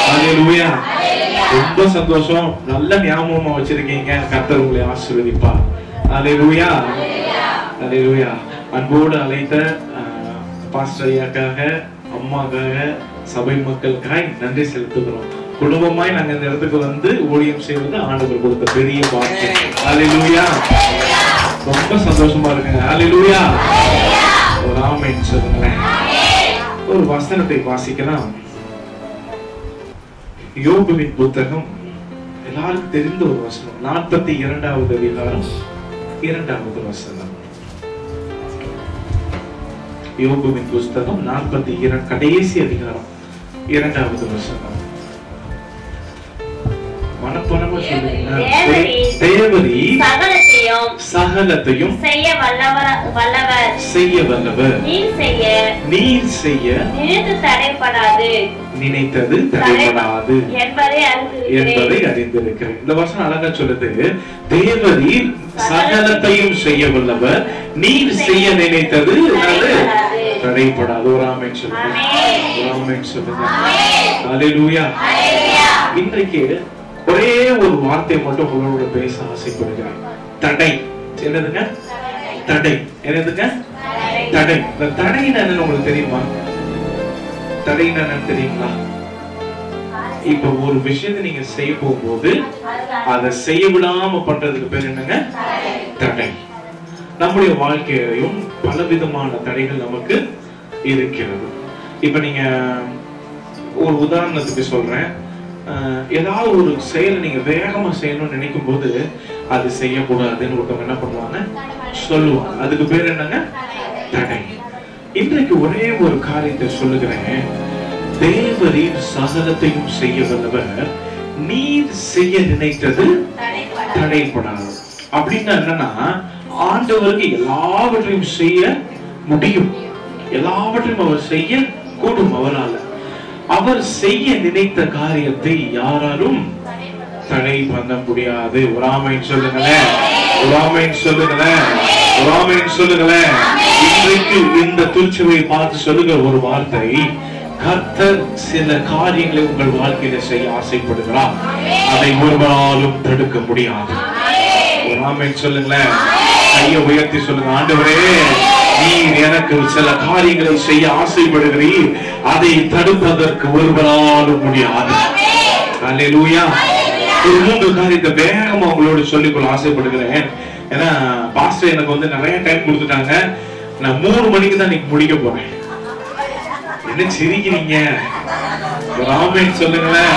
ஹல்லேலூயா. ரொம்ப சந்தோஷம். நல்ல ஞாபகமா வச்சிருக்கீங்க. கர்த்தர் உங்களை ஆசீர்வதிப்பார். ஹல்லேலூயா. ஹல்லேலூயா. அன்போடு அழைத்த பாஸ்டர் ஐயாக்காக, அம்மாக்காக, சபை மக்களுக்காக நன்றி செலுத்துகிறோம். குடும்பமாய் நாங்க இந்த இடத்துக்கு வந்து ஊழியம் செய்வது ஆண்டவர் கொடுத்த பெரிய பாக்கியம். ஹல்லேலூயா. ரொம்ப சந்தோஷமா இருக்குங்க. ஹல்லேலூயா. ஒரு ஆமென் சொல்லுங்களேன். ஒரு வசனத்தை வாசிக்கலாம். யோபுவின் புத்தகம், எல்லாருக்கும் தெரிந்த ஒரு வசனம். 42வது அதிகாரம் 2வது வசனம். யோபுவின் புஸ்தகம் 42 கடைசி அதிகாரம் 2வது வசனம். மனப்பணமா சொல்லுங்க. தேவரீர் சகலத்தையும் செய்ய வல்லவர். நீர் செய்ய நினைத்தது தடைபடாது என்பதை அறிந்திருக்கிறேன். இந்த வசனம் அழகா சொல்லுது. தேவரீர் சகலத்தையும் செய்ய வல்லவர், நீர் செய்ய நினைத்தது தடைபடாது. ஒரு ஆமென் சொல்லுங்க. ஒரு ஆமென் சொல்லுங்க. ஹல்லேலூயா. இன்றைக்கு ஒரே ஒரு வார்த்தை மட்டும் உங்களோட பேச ஆசைப்படுகிறேன். தடை. என்னதுங்க? தடை. என்னதுங்க? தடை. இந்த தடைன்னா என்னன்னு உங்களுக்கு தெரியுமா? தடைன்னா என்னன்னு தெரியுங்களா? இப்ப ஒரு விஷயத்தை நீங்க செய்ய போகும்போது அதை செய்ய விடாம பண்றதுக்கு பேர் என்னங்க? தடை. நம்முடைய வாழ்க்கையிலும் பலவிதமான தடைகள் நமக்கு இருக்கிறது. இப்ப நீங்க ஒரு உதாரணத்துக்கு சொல்றேன். ஏதாவது ஒரு செயலை நீங்க வேகமா செய்யணும்னு நினைக்கும் போது அது செய்யக்கூடாதுன்னு ஒருத்தவங்க என்ன பண்ணுவாங்க? சொல்லுவாங்க. அதுக்கு பேர் என்னங்க? தடை. இன்றைக்கு ஒரே ஒரு காரியத்தை சொல்லுகிறேன். தேவரீர் சகலத்தையும் செய்ய வல்லவர், நீர் செய்ய நினைத்தது தடைபடாது. அப்படின்னா என்னன்னா, ஆண்டவருக்கு எல்லாவற்றையும் செய்ய முடியும், எல்லாவற்றையும் அவர் செய்ய கூடும். அவரால் அவர் செய்ய நினைத்த காரியத்தை யாராலும் தடை பண்ண முடியாது. ஒரு ஆமென் சொல்லுங்களேன். ஒரு ஆமென் சொல்லுங்களேன். ஒரு ஆமென் சொல்லுங்களேன். இன்றைக்கு இந்த திருச்சபையை பார்த்து சொல்லுங்க ஒரு வார்த்தை. கர்த்தர் சில காரியங்களை உங்கள் வாழ்க்கையில செய்ய ஆசைப்படுகிறார். அதை ஒருவராலும் தடுக்க முடியாது. ஒரு ஆமென் சொல்லுங்களேன். கையை உயர்த்தி சொல்லுங்க. ஆண்டவரே, நீர் எனக்கு சில காரியங்களை செய்ய ஆசைப்படுகிறீர், அதை தடுப்பதற்கு ஒருவராலும் முடியாது. அல்லேலூயா. ஒரு 3 காரியத்தை வேகமா உங்களோட சொல்லிக்கொள்ள ஆசைப்படுகிறேன். ஏன்னா பாஸ்டர் எனக்கு நிறைய டைம் கொடுத்துட்டாங்க. நான் 3 மணிக்கு தான் இன்னைக்கு முடிக்க போறேன். என்ன சிரிக்கிறீங்க? ஒரு ஆமென் சொல்லுங்களேன்.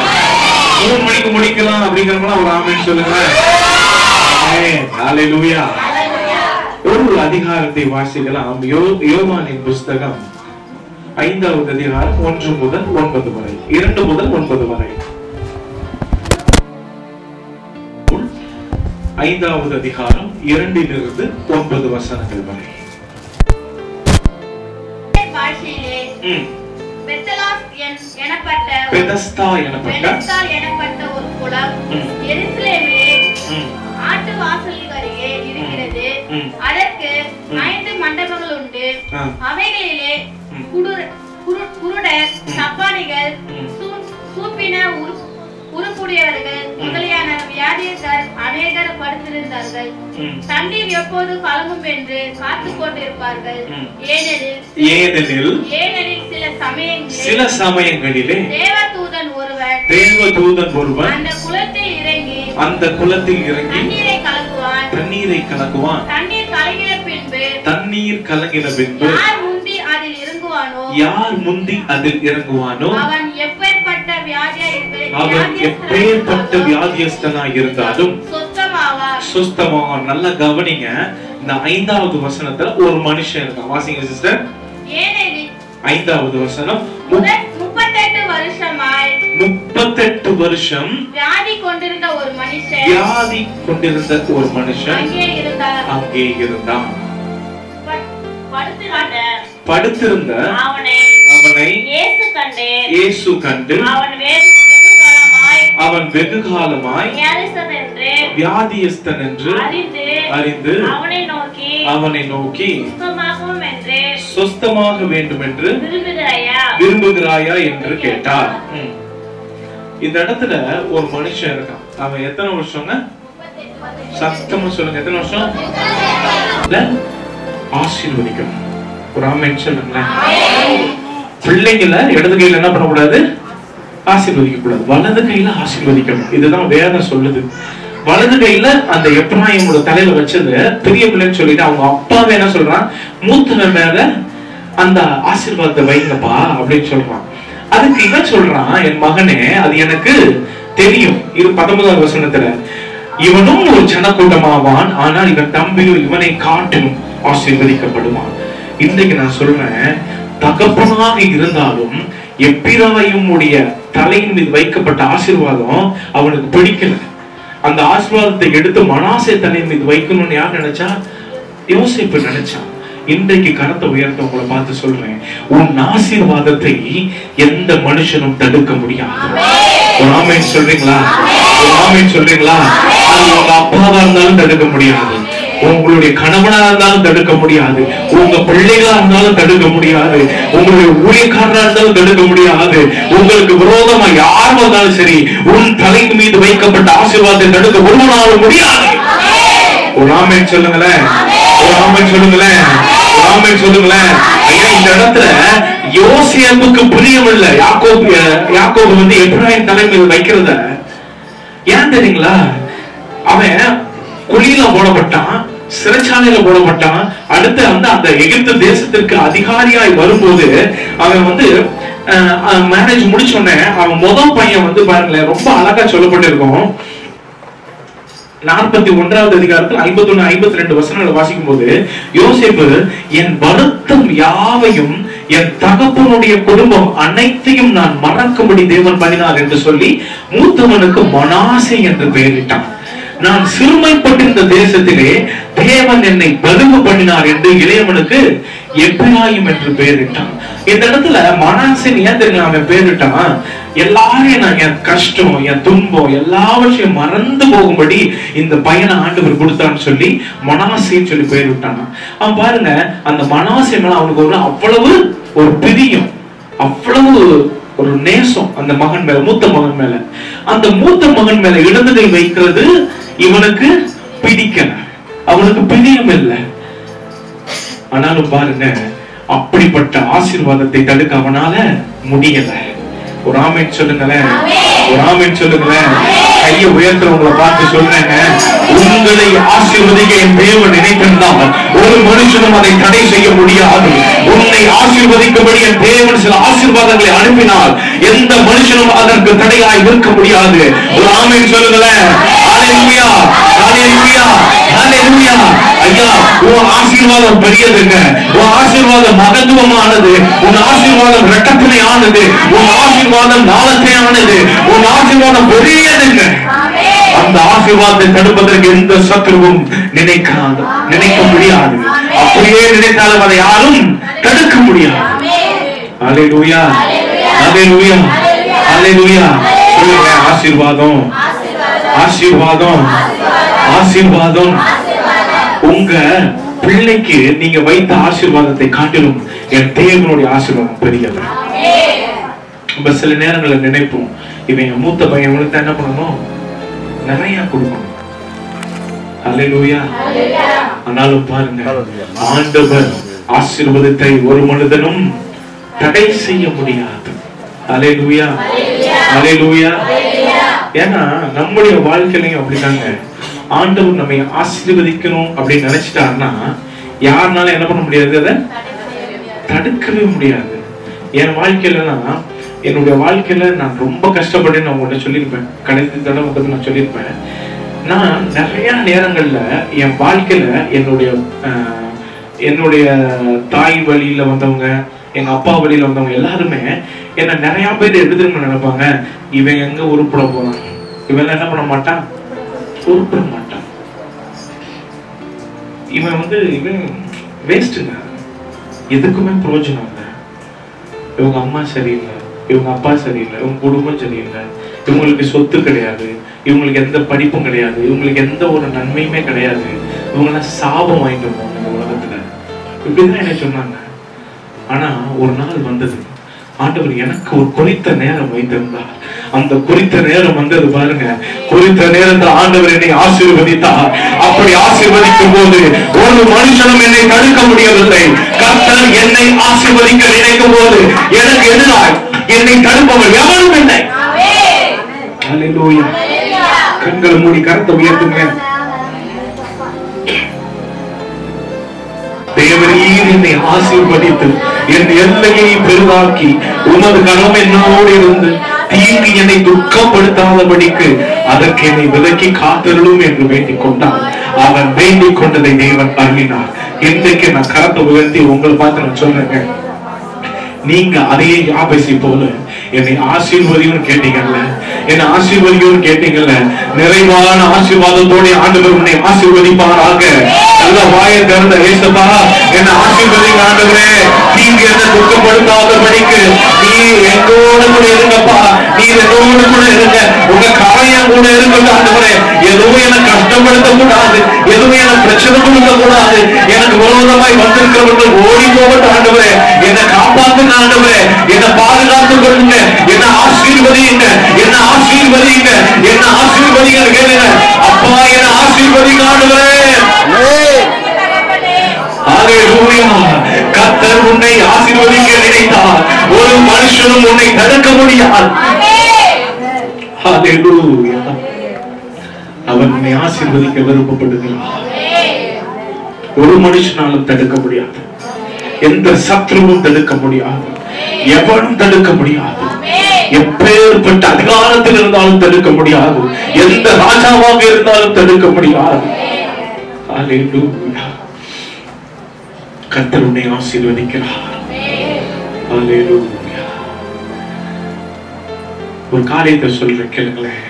3 மணிக்கு முடிக்கலாம் அப்படிங்கிறவங்களா ஒரு ஆமென் சொல்லுங்களேன். அல்லேலூயா. ஒரு அதிகாரத்தை வாசிக்கலாம். யோவானின் புஸ்தகம் 5வது அதிகாரம் 1 முதல் 9 வரை, 2 முதல் 9 வரை. 5வது அதிகாரம் 2லிருந்து 9 வசனங்கள் வரை. பெதஸ்தா எனப்பட்ட ஒரு குளம் எருசலேமிலே ஆட்டு வாசல்களிலே இருக்கிறது. அதற்கு 5 மண்டபங்கள் உண்டு. அவைகளிலே குருடர், சப்பானிகள், சூப்பின உருப்புடையவர்கள் முதலியான வியாதியஸ்தர் அநேகர் படுத்திருந்தார்கள். தண்ணீர் எப்போது கலங்கும் என்று காத்துக் கொண்டிருப்பார்கள். ஏனெனில் சில சமயங்களிலே தேவதூதன் ஒருவன் அந்த குளத்தில் இறங்கி தண்ணீரை கலக்குவான். தண்ணீர் கலங்கின பின்பு யார் முந்தி அதில் இறங்குவானோ அவன் எப்பேற்பட்ட வியாதியஸ்தனாய் இருந்தாலும் சுத்தமாவான். நல்லா கவனிங்க. இந்த 5வது வசனத்துல ஒரு மனுஷன் இருக்கான். வாசிங்க சிஸ்டர். 5வது வசனம். 38 வருஷம் வியாதி கொண்டிருந்த ஒரு மனுஷன் அங்கே இருந்தான். படுத்திருந்த அவனை இயேசு கண்டு அவன் வெகு காலமாய் வியாதியஸ்தன் என்று அறிந்து அவனை நோக்கி சுஸ்தமாக வேண்டும் என்று விரும்புகிறாயா என்று கேட்டார். இந்த இடத்துல ஒரு மனுஷன் இருக்கான். அவன் எத்தனை வருஷங்க? சத்தமா சொல்லுங்க. எத்தனை வருஷம்? ஆசீர்வதிக்கணும். ஒரு ஆமென் சொல்லுங்களேன். பிள்ளைங்கள இடது கையில என்ன பண்ணக்கூடாது? ஆசீர்வதிக்க கூடாது. வலது கையில ஆசீர்வதிக்கணும். இதுதான் வேதம் சொல்லுது. வலது கையில அந்த எப்ராயிமோட தலையில வச்சது பெரிய பிள்ளைன்னு சொல்லிட்டு அவங்க அப்பாவே என்ன சொல்றான்? மூத்தவன் மேல அந்த ஆசீர்வாதத்தை வைங்கப்பா அப்படின்னு சொல்றான். அதுக்கு இவன் சொல்றான், என் மகனே, அது எனக்கு தெரியும். இது 19வது வசனத்துல, இவனும் ஒரு ஜனக்கூட்டமாவான், ஆனால் இவன் தம்பியும் இவனை காட்டிலும் ஆசீர்வதிக்கப்படுவான். இன்றைக்கு நான் சொல்றேன், தகப்பனாக இருந்தாலும் எப்பிராயிமுடைய தலையின் மீது வைக்கப்பட்ட ஆசீர்வாதம் அவனுக்கு பிடிக்கல. அந்த ஆசீர்வாதத்தை எடுத்து மனாசே தலையின் மீது வைக்கணும்னு யார் நினைச்சா? யோசேப்பு நினைச்சான். இன்றைக்கு கரத்தை உயர்த்த உங்களை பார்த்து சொல்றேன், உன் ஆசீர்வாதத்தை எந்த மனுஷனும் தடுக்க முடியாது. ஒரு ஆமென் சொல்றீங்களா? ஒரு ஆமென் சொல்றீங்களா? அது உங்க அப்பாவா இருந்தாலும் தடுக்க முடியாது, உங்களுடைய கணவனா இருந்தாலும் தடுக்க முடியாது, உங்க பிள்ளைகளா இருந்தாலும் தடுக்க முடியாது, உங்களுடைய ஊழியக்காரரா இருந்தாலும் தடுக்க முடியாது, உங்களுக்கு விரோதமா யார் வந்தாலும் சரி, உன் தலைக்கு மீது வைக்கப்பட்ட ஆசீர்வாதத்தை தடுக்க ஒருவனாலும் முடியாது. ஒரு ஆமென் சொல்லுங்களேன், ஒரு ஆமென் சொல்லுங்களேன், ஒரு ஆமென் சொல்லுங்களேன். ஐயா, இந்த இடத்துல யோசேப்புக்கு பிரியமில்லை யாக்கோபு வந்து எப்ராயிம் தலை மீது வைக்கிறத. ஏன் தெரியுங்களா? அவன் குழியில போடப்பட்டான், சிறைச்சாலையில போடப்பட்டான். அடுத்து வந்து அந்த எகிப்து தேசத்திற்கு அதிகாரியாய் வரும்போது அவன் வந்து மேரேஜ் முடிச்சோடனே அவன் முதல் பையன் வந்து பாருங்களேன், ரொம்ப அழகா சொல்லப்பட்டிருக்கும். 41வது அதிகாரத்தில் 51, 52 வசனங்களை வாசிக்கும் போது, யோசேப்பு என் வருத்தம் யாவையும் என் தகப்பனுடைய குடும்பம் அனைத்தையும் நான் மறக்கும்படி தேவன் பண்ணினார் என்று சொல்லி மூத்தவனுக்கு மனாசே என்று பெயரிட்டான். நான் சிறுமைப்பட்டிருந்த தேசத்திலே தேவன் என்னை பலுகு பண்ணினார் என்று இளையவனுக்கு எப்பிராயிம் என்று பெயரிட்டான். இந்த இடத்துல மனாசேன் ஏன் தெரியுங்க அவன் பெயரிட்டான்? எல்லாரையும் நான் என் கஷ்டம், என் துன்பம் எல்லாவற்றையும் மறந்து போகும்படி இந்த பையனை ஆண்டவர் கொடுத்தான்னு சொல்லி மனாசேன்னு சொல்லி பெயரிட்டான். அவன் பாருங்க, அந்த மனாசே மேல அவனுக்கு ஒரு அவ்வளவு ஒரு பிரியம், அவ்வளவு ஒரு நேசம் அந்த மகன் மேல, மூத்த மகன் மேல. அந்த மூத்த மகன் மேல இடது கை வைக்கிறது இவனுக்கு பிடிக்கல, அவனுக்கு பிரியம் இல்லை. ஆனாலும் பாருங்க, அப்படிப்பட்ட ஆசீர்வாதத்தை தடுக்க அவனால முடியல. ஒரு ஆமென் சொல்லுங்களேன், ஒரு ஆமென் சொல்லுங்களேன். கையை உயர்த்துறவங்களை பார்த்து சொல்றேங்க, உங்களை ஆசீர்வதிக்க என் தேவன் நினைத்திருந்தால் ஒரு மனுஷனும் அதை தடை செய்ய முடியாது. உன்னை ஆசீர்வதிக்கும்படி என் தேவன் சில ஆசீர்வாதங்களை அனுப்பினால் எந்த மனுஷனும் அதற்கு தடையாய் இருக்க முடியாது. ஒரு ஆமென் சொல்லுங்களேன். ஹல்லேலூயா, ஹல்லேலூயா, ஹல்லேலூயா. ஐயா, உன் ஆசீர்வாதம் பெரியதுங்க, உன் ஆசீர்வாதம் மகத்துவமானது, உன் ஆசீர்வாதம் இரட்டத்தினையானது, உன் ஆசீர்வாதம் நாளத்தையானது, உன் ஆசீர்வாதம் பெரியதுங்க. அந்த ஆசீர்வாதத்தை தடுப்பதற்கு எந்த சத்துருவும் நினைக்க முடியாது. அப்படியே நினைத்தாலும் அதை யாரும் தடுக்க முடியாது. ஹல்லேலூயா, ஹல்லேலூயா, ஹல்லேலூயா. சொல்லுங்க, ஆசீர்வாதம், ஆசீர்வாதம், ஆசீர்வாதம். உங்க பிள்ளைக்கு நீங்க வைத்த ஆசீர்வாதத்தை காட்டிலும் என் தேவனுடைய ஆசீர்வாதம் பெரியது. நம்ம சில நேரங்களில் நினைப்போம், இவன் என் மூத்த பையன், என்ன பண்ணணும், நிறைய கொடுக்கணும். ஹல்லேலூயா. ஆனாலும் பாருங்க, ஆண்டவர் ஆசீர்வாதத்தை ஒரு மனிதனும் தடை செய்ய முடியாது. ஹல்லேலூயா, ஹல்லேலூயா. ஏன்னா நம்முடைய வாழ்க்கையிலையும் அப்படிதாங்க, ஆண்டவர் நம்மை ஆசீர்வதிக்கணும் அப்படின்னு நினைச்சிட்டாருன்னா யாருனாலும் என்ன பண்ண முடியாது, அதை தடுக்கவே முடியாது. என் வாழ்க்கையிலலாம், என்னுடைய வாழ்க்கையில நான் ரொம்ப கஷ்டப்பட்டேன்னு நான் உங்கள்கிட்ட சொல்லியிருப்பேன், கடைசி தடவை வந்து நான் சொல்லியிருப்பேன். நான் நிறைய நேரங்கள்ல என் வாழ்க்கையில என்னுடைய தாய் வழியில வந்தவங்க, எங்க அப்பா வழியில வந்தவங்க எல்லாருமே என்ன நிறைய பேர் எடுத்துன்னு நினைப்பாங்க, இவன் எங்க உருப்பட போறான், இவன் என்ன பண்ண மாட்டான், உருப்பட மாட்டான், இவன் வந்து இவன் வேஸ்ட்டுங்க, எதுக்குமே பிரயோஜனம் இல்லை, இவங்க அம்மா சரியில்லை, இவங்க அப்பா சரியில்லை, இவங்க குடும்பம் சரியில்லை, இவங்களுக்கு சொத்து கிடையாது, இவங்களுக்கு எந்த படிப்பும் கிடையாது, இவங்களுக்கு எந்த ஒரு நன்மையுமே கிடையாது, இவங்கெல்லாம் சாபம் வாங்கிட்டு போவாங்க இந்த உலகத்துல. இப்படிதான் என்ன சொன்னாங்க. ஆனா ஒரு நாள் வந்தது, ஆண்டவர் எனக்கு ஒரு குறித்த நேரம் வைத்திருந்தார். அந்த குறித்த நேரம் வந்தது பாருங்க, குறித்த நேரத்தில் ஆண்டவர் என்னை ஆசீர்வதித்தார். அப்படி ஆசீர்வதிக்கும் போது ஒரு மனுஷனும் என்னை தடுக்க முடியவில்லை. கர்த்தர் என்னை ஆசீர்வதிக்க நினைக்கும் போது எனக்கு எதிராக என்னை தடுப்பவர் எவரும் இல்லை. ஹல்லேலூயா. கண்களை மூடி கரத்தை உயர்த்துங்க. தேவரீர் என்னை ஆசீர்வதித்து என் எல்லையை பெரிதாக்கி உமது கரம் என்னோடு இருந்து தீங்கு என்னை துக்கப்படுத்தாதபடிக்கு அதற்கு என்னை விலக்கி காத்தருளும் என்று வேண்டிக் கொண்டார். அவன் வேண்டிக் கொண்டதை தேவன் அருளினார். இன்றைக்கு நான் கரத்தை உயர்த்தி உங்களை பார்த்து நான் சொல்றேங்க, நீங்க அதே யாபேசை போல என்னை ஆசீர்வதியும் கேட்டீங்கல்ல, என்னை ஆசீர்வதியும் கேட்டீங்கல்ல, நிறைவான ஆசீர்வாதத்தோட ஆண்டவர் உன்னை ஆசீர்வதிப்பாராக. நல்ல வாயை திறந்த ஏசப்பா என்னை ஆசீர்வதிங்க ஆண்டவரே, நீங்க என்ன துக்கப்படுத்தாதபடிக்கு நீ எங்கோடு கூட இருங்கப்பா, நீ என்னோடு கூட இருங்க, உங்க காரியம் கூட இருக்கட்டும் ஆண்டவரே. எதுவும் எனக்கு கஷ்டப்படுத்த கூடாது, எதுவும் எனக்கு பிரச்சனை கொடுக்க கூடாது, எனக்கு விரோதமாய் வந்திருக்கிறவர்கள் ஓடி போகட்டும் ஆண்டவரே, என்னை காப்பாத்துங்க ஆண்டவரே, என்னை பாதுகாத்துக் கொள்ளுங்க, என்னை ஆசீர்வதிங்க, என்னை ஆசீர்வதிங்க, என்னை ஆசீர்வதிங்க கேளுங்க. அப்பா என்னை ஆசீர்வதிங்க ஆண்டவரே. கர்த்தர் உன்னை ஆசீர்வதிக்க நினைத்தார், ஒரு மனுஷனும் உன்னை தடுக்க முடியாது. அவர் உன்னை ஆசீர்வதிக்க விருப்பப்படுகிறார். ஒரு மனுஷனாலும் தடுக்க முடியாது, எந்த சத்ருவும் தடுக்க முடியாது, எவனும் தடுக்க முடியாது, எப்பேற்பட்ட அதிகாரத்தில் இருந்தாலும் தடுக்க முடியாது, எந்த ராஜாவாக இருந்தாலும் தடுக்க முடியாது. ஹல்லேலூயா. கர்த்தர் உன்னை ஆசீர்வதிக்கிறார். ஹல்லேலூயா. ஒரு காரியத்தை சொல்றேன் கேளுங்களேன்,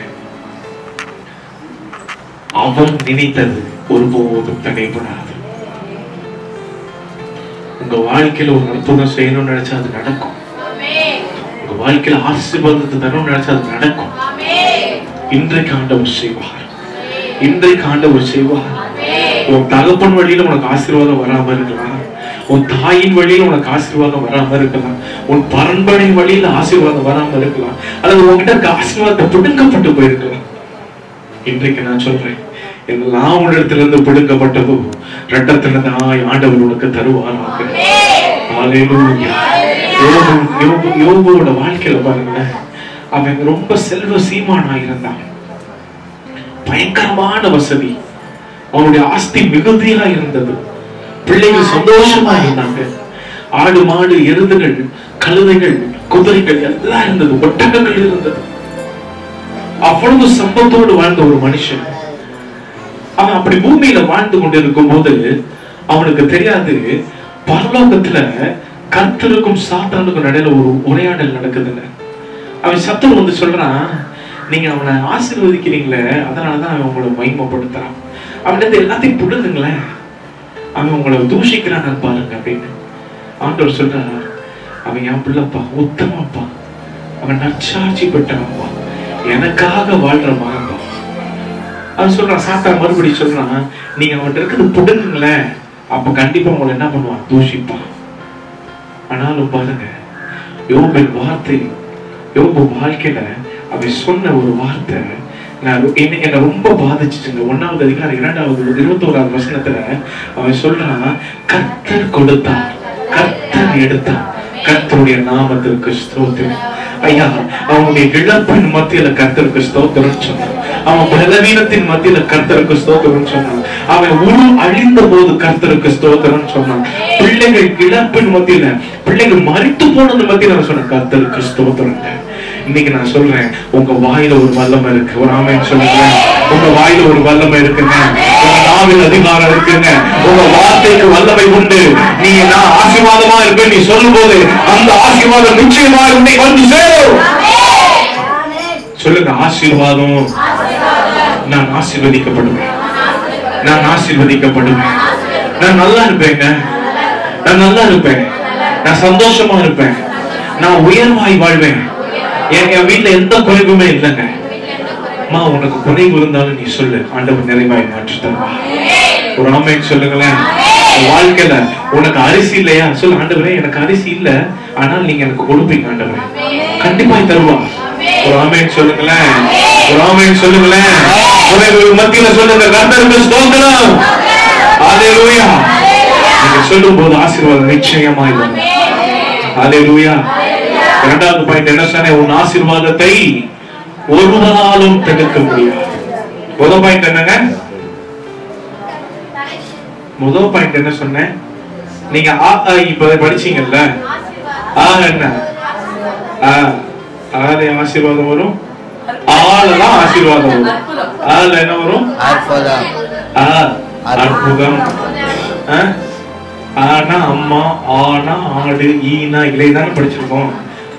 அவன் நினைத்தது ஒருபோதும் தடைபடாது. உங்க வாழ்க்கையில ஒரு அற்புதம் செய்யணும்னு நினைச்சா அது நடக்கும். உங்க வாழ்க்கையில ஆசீர்வாதத்தை தரணும்னு நினைச்சா அது நடக்கும். இன்றைக்கு ஆண்டவர் செய்வார், இன்றைக்கு ஆண்டவர் செய்வார். உன் தகப்பன் வழியில உனக்கு ஆசீர்வாதம் வராம இருக்கலாம், உன் தாயின் வழியில உனக்கு ஆசீர்வாதம் வராம இருக்கலாம், உன் பரம்பரை வழியில ஆசீர்வாதம் வராம இருக்கலாம், அல்லது உங்ககிட்ட இருக்க ஆசீர்வாதத்தை பிடுங்கப்பட்டு போயிருக்கலாம். இன்றைக்கு நான் சொல்றேன், எல்லாம் உன்னிடத்திலிருந்து பிடுங்கப்பட்டதோ இரட்டத்திலிருந்து ஆண்டவர் உனக்கு தருவாராக. ஹல்லேலூயா. யோபுவோட வாழ்க்கையில பாருங்களேன், அவன் ரொம்ப செல்வ சீமானா இருந்தான், பயங்கரமான வசதி, அவனுடைய ஆஸ்தி மிகுதியா இருந்தது, பிள்ளைகள் சந்தோஷமா இருந்தாங்க, ஆடு மாடு எருதுகள் கழுதைகள் குதிரைகள் எல்லாம் இருந்தது, ஒட்டகங்கள் இருந்தது. அவ்வளவு சம்பத்தோடு வாழ்ந்த ஒரு மனுஷன் அவன் அப்படி பூமியில வாழ்ந்து கொண்டிருக்கும் போது அவனுக்கு தெரியாது, பரலோகத்துல கர்த்தருக்கும் சாத்தானுக்கும் நடுவுல ஒரு உரையாடல் நடக்குதுன்னு. அவன் சத்துரு வந்து சொல்றான், நீங்க அவனை ஆசீர்வதிக்கிறீங்களே, அதனாலதான் அவன் உங்களை மகிமைப்படுத்துறான், அவன் எல்லாத்தையும் புடுங்குங்களேன், அவன் உங்களை தூஷிக்கிறான்னு பாருங்க அப்படின்னு. ஆண்டவர் சொல்றான், அவன் என் பிள்ளைப்பா, உத்தமப்பா, அவன் நற்சாட்சி பெற்றவன்பா, எனக்காக வாழ்ற மகன்பா. அவன் சொல்றான், சாத்தான் மறுபடியும் சொல்றான், நீங்க அவன் இருக்கிறது புடுங்குங்களேன், அப்ப கண்டிப்பா உங்களை என்ன பண்ணுவான், தூஷிப்பான். ஆனாலும் பாருங்க, யோபின் வார்த்தை, யோபு வாழ்க்கையில அவன் சொன்ன ஒரு வார்த்தை என்ன ரொம்ப பாதிச்சுட்டுங்க. 1வது அதிகாரம் 2வது 21வது வசனத்துல அவன் சொல்றான், கர்த்தர் கொடுத்தார், கர்த்தர் எடுத்தார், கர்த்தருடைய நாமத்திற்கு ஸ்தோத்திரம். ஐயா, அவனுடைய இழப்பின் மத்தியில கர்த்தருக்கு ஸ்தோத்திரம் சொன்னான், அவன் பலவீனத்தின் மத்தியில கர்த்தருக்கு ஸ்தோத்திரம் சொன்னான், அவன் உரு அழிந்த போது கர்த்தருக்கு ஸ்தோத்திரம் சொன்னான், பிள்ளைகள் இழப்பின் மத்தியில, பிள்ளைகள் மரித்து போனது மத்தியில அவன் சொன்ன கர்த்தருக்கு ஸ்தோத்திரம். இன்னைக்கு நான் சொல்றேன், உங்க வாயில ஒரு வல்லமை இருக்கு, ஒரு ஆமென் சொல்லுங்க. உங்க வாயில ஒரு வல்லமை இருக்குங்க, உங்க நாவில் அதிகாரம் இருக்குங்க, உங்க வார்த்தைக்கு வல்லமை உண்டு. நீ நான் ஆசீர்வாதமா இருப்பேன் நீ சொல்லும் போது அந்த ஆசீர்வாதம் நிச்சயமா உன்னை வந்து சேரும். சொல்லுங்க, ஆசீர்வாதம். நான் ஆசீர்வதிக்கப்படுவேன், நான் ஆசீர்வதிக்கப்படுவேன், நான் நல்லா இருப்பேங்க, நான் நல்லா இருப்பேன், நான் சந்தோஷமா இருப்பேன், நான் உயர்வாய் வாழ்வேன், என் வீட்டுல எந்த குறைவுமே இல்லைங்க. அம்மா, உனக்கு குறைவு இருந்தாலும் நீ சொல்லு, ஆண்டவர் நிறைவாய் மாற்றி தருவா. ஒரு ஆமென் சொல்லுங்களேன். வாழ்க்கையில உனக்கு அரிசி இல்லையா, சொல்லு, ஆண்டவரே எனக்கு அரிசி இல்ல, ஆனால் நீங்க எனக்கு கொடுப்பீங்க ஆண்டவரே, கண்டிப்பாய் தருவா. ஒரு ஆமென் சொல்லுங்களேன், ஒரு ஆமென் சொல்லுங்களேன். மத்தியில சொல்லுங்க, கர்த்தருக்கு ஸ்தோத்திரம். ஹல்லேலூயா. நீங்க சொல்லும் போது ஆசீர்வாதம் நிச்சயமாய் வரும். ஹல்லேலூயா. 2வது பாயிண்ட் என்ன சொன்னேன், உன் ஆசீர்வாதத்தை ஒருவராலும் தடுக்க முடியாது. முதல் பாயிண்ட் என்னங்க, முதல் பாயிண்ட் என்ன சொன்னேன், நீங்க இப்ப படிச்சீங்கல்ல, என்ன ஆசீர்வாதம் வரும், ஆளெல்லாம் ஆசீர்வாதம் வரும், ஆள் என்ன வரும், அற்புதம். ஆனா அம்மா, ஆனா ஆடு, ஈனா இலைதானே படிச்சிருக்கோம்.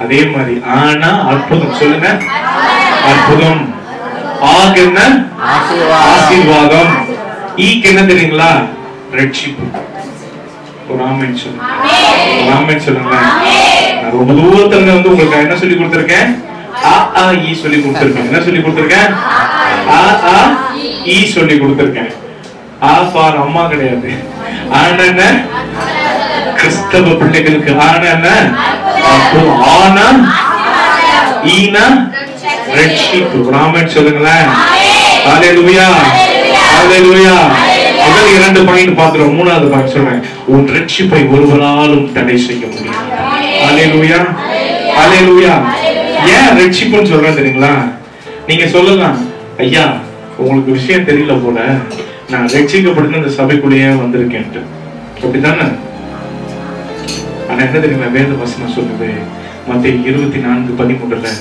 அதே மாதிரி ஆனா அற்புதம். சொல்லுங்க, அற்புதம். ஆக்கு என்ன? ஆசீர்வாதம். ஈக்கு என்ன தெரியுங்களா? ரட்சிப்பு. ஒரு ஆமென் சொல்லுங்க. ஒரு ஆமென் சொல்லுங்க. நான் ரொம்ப தூரத்துல வந்து உங்களுக்கு என்ன சொல்லி கொடுத்திருக்கேன்? ஆ ஆ ஈ சொல்லி கொடுத்திருக்கேன். என்ன சொல்லி கொடுத்திருக்கேன்? ஆ ஆ ஈ சொல்லி கொடுத்திருக்கேன். ஆ ஃபார் அம்மா கிடையாது. ஆனா என்ன? கிறிஸ்தவ பிள்ளைகளுக்கு ஆனா என்ன? ஆனா ஈனா ரட்சிப்பு. ஒரு ஆமென் சொல்லுங்களேன். ஹல்லேலூயா, ஹல்லேலூயா. முதல் 2 பாயிண்ட் பாத்துறோம். 3வது பாயிண்ட் சொல்றேன். உன் ரட்சிப்பை ஒருவராலும் தடை செய்ய முடியாது. ஹல்லேலூயா, ஹல்லேலூயா. ஏன் ரட்சிப்புன்னு சொல்றேன் தெரியுங்களா? நீங்க சொல்லலாம், ஐயா உங்களுக்கு விஷயம் தெரியல போல, நான் ரட்சிக்கப்பட்டு இந்த சபைக்குள்ளேயே வந்திருக்கேன்ட்டு. அப்படித்தானே? ஆனா என்ன தெரியுமா வேத வசனம் சொல்லுது? மத்தேயு 24:13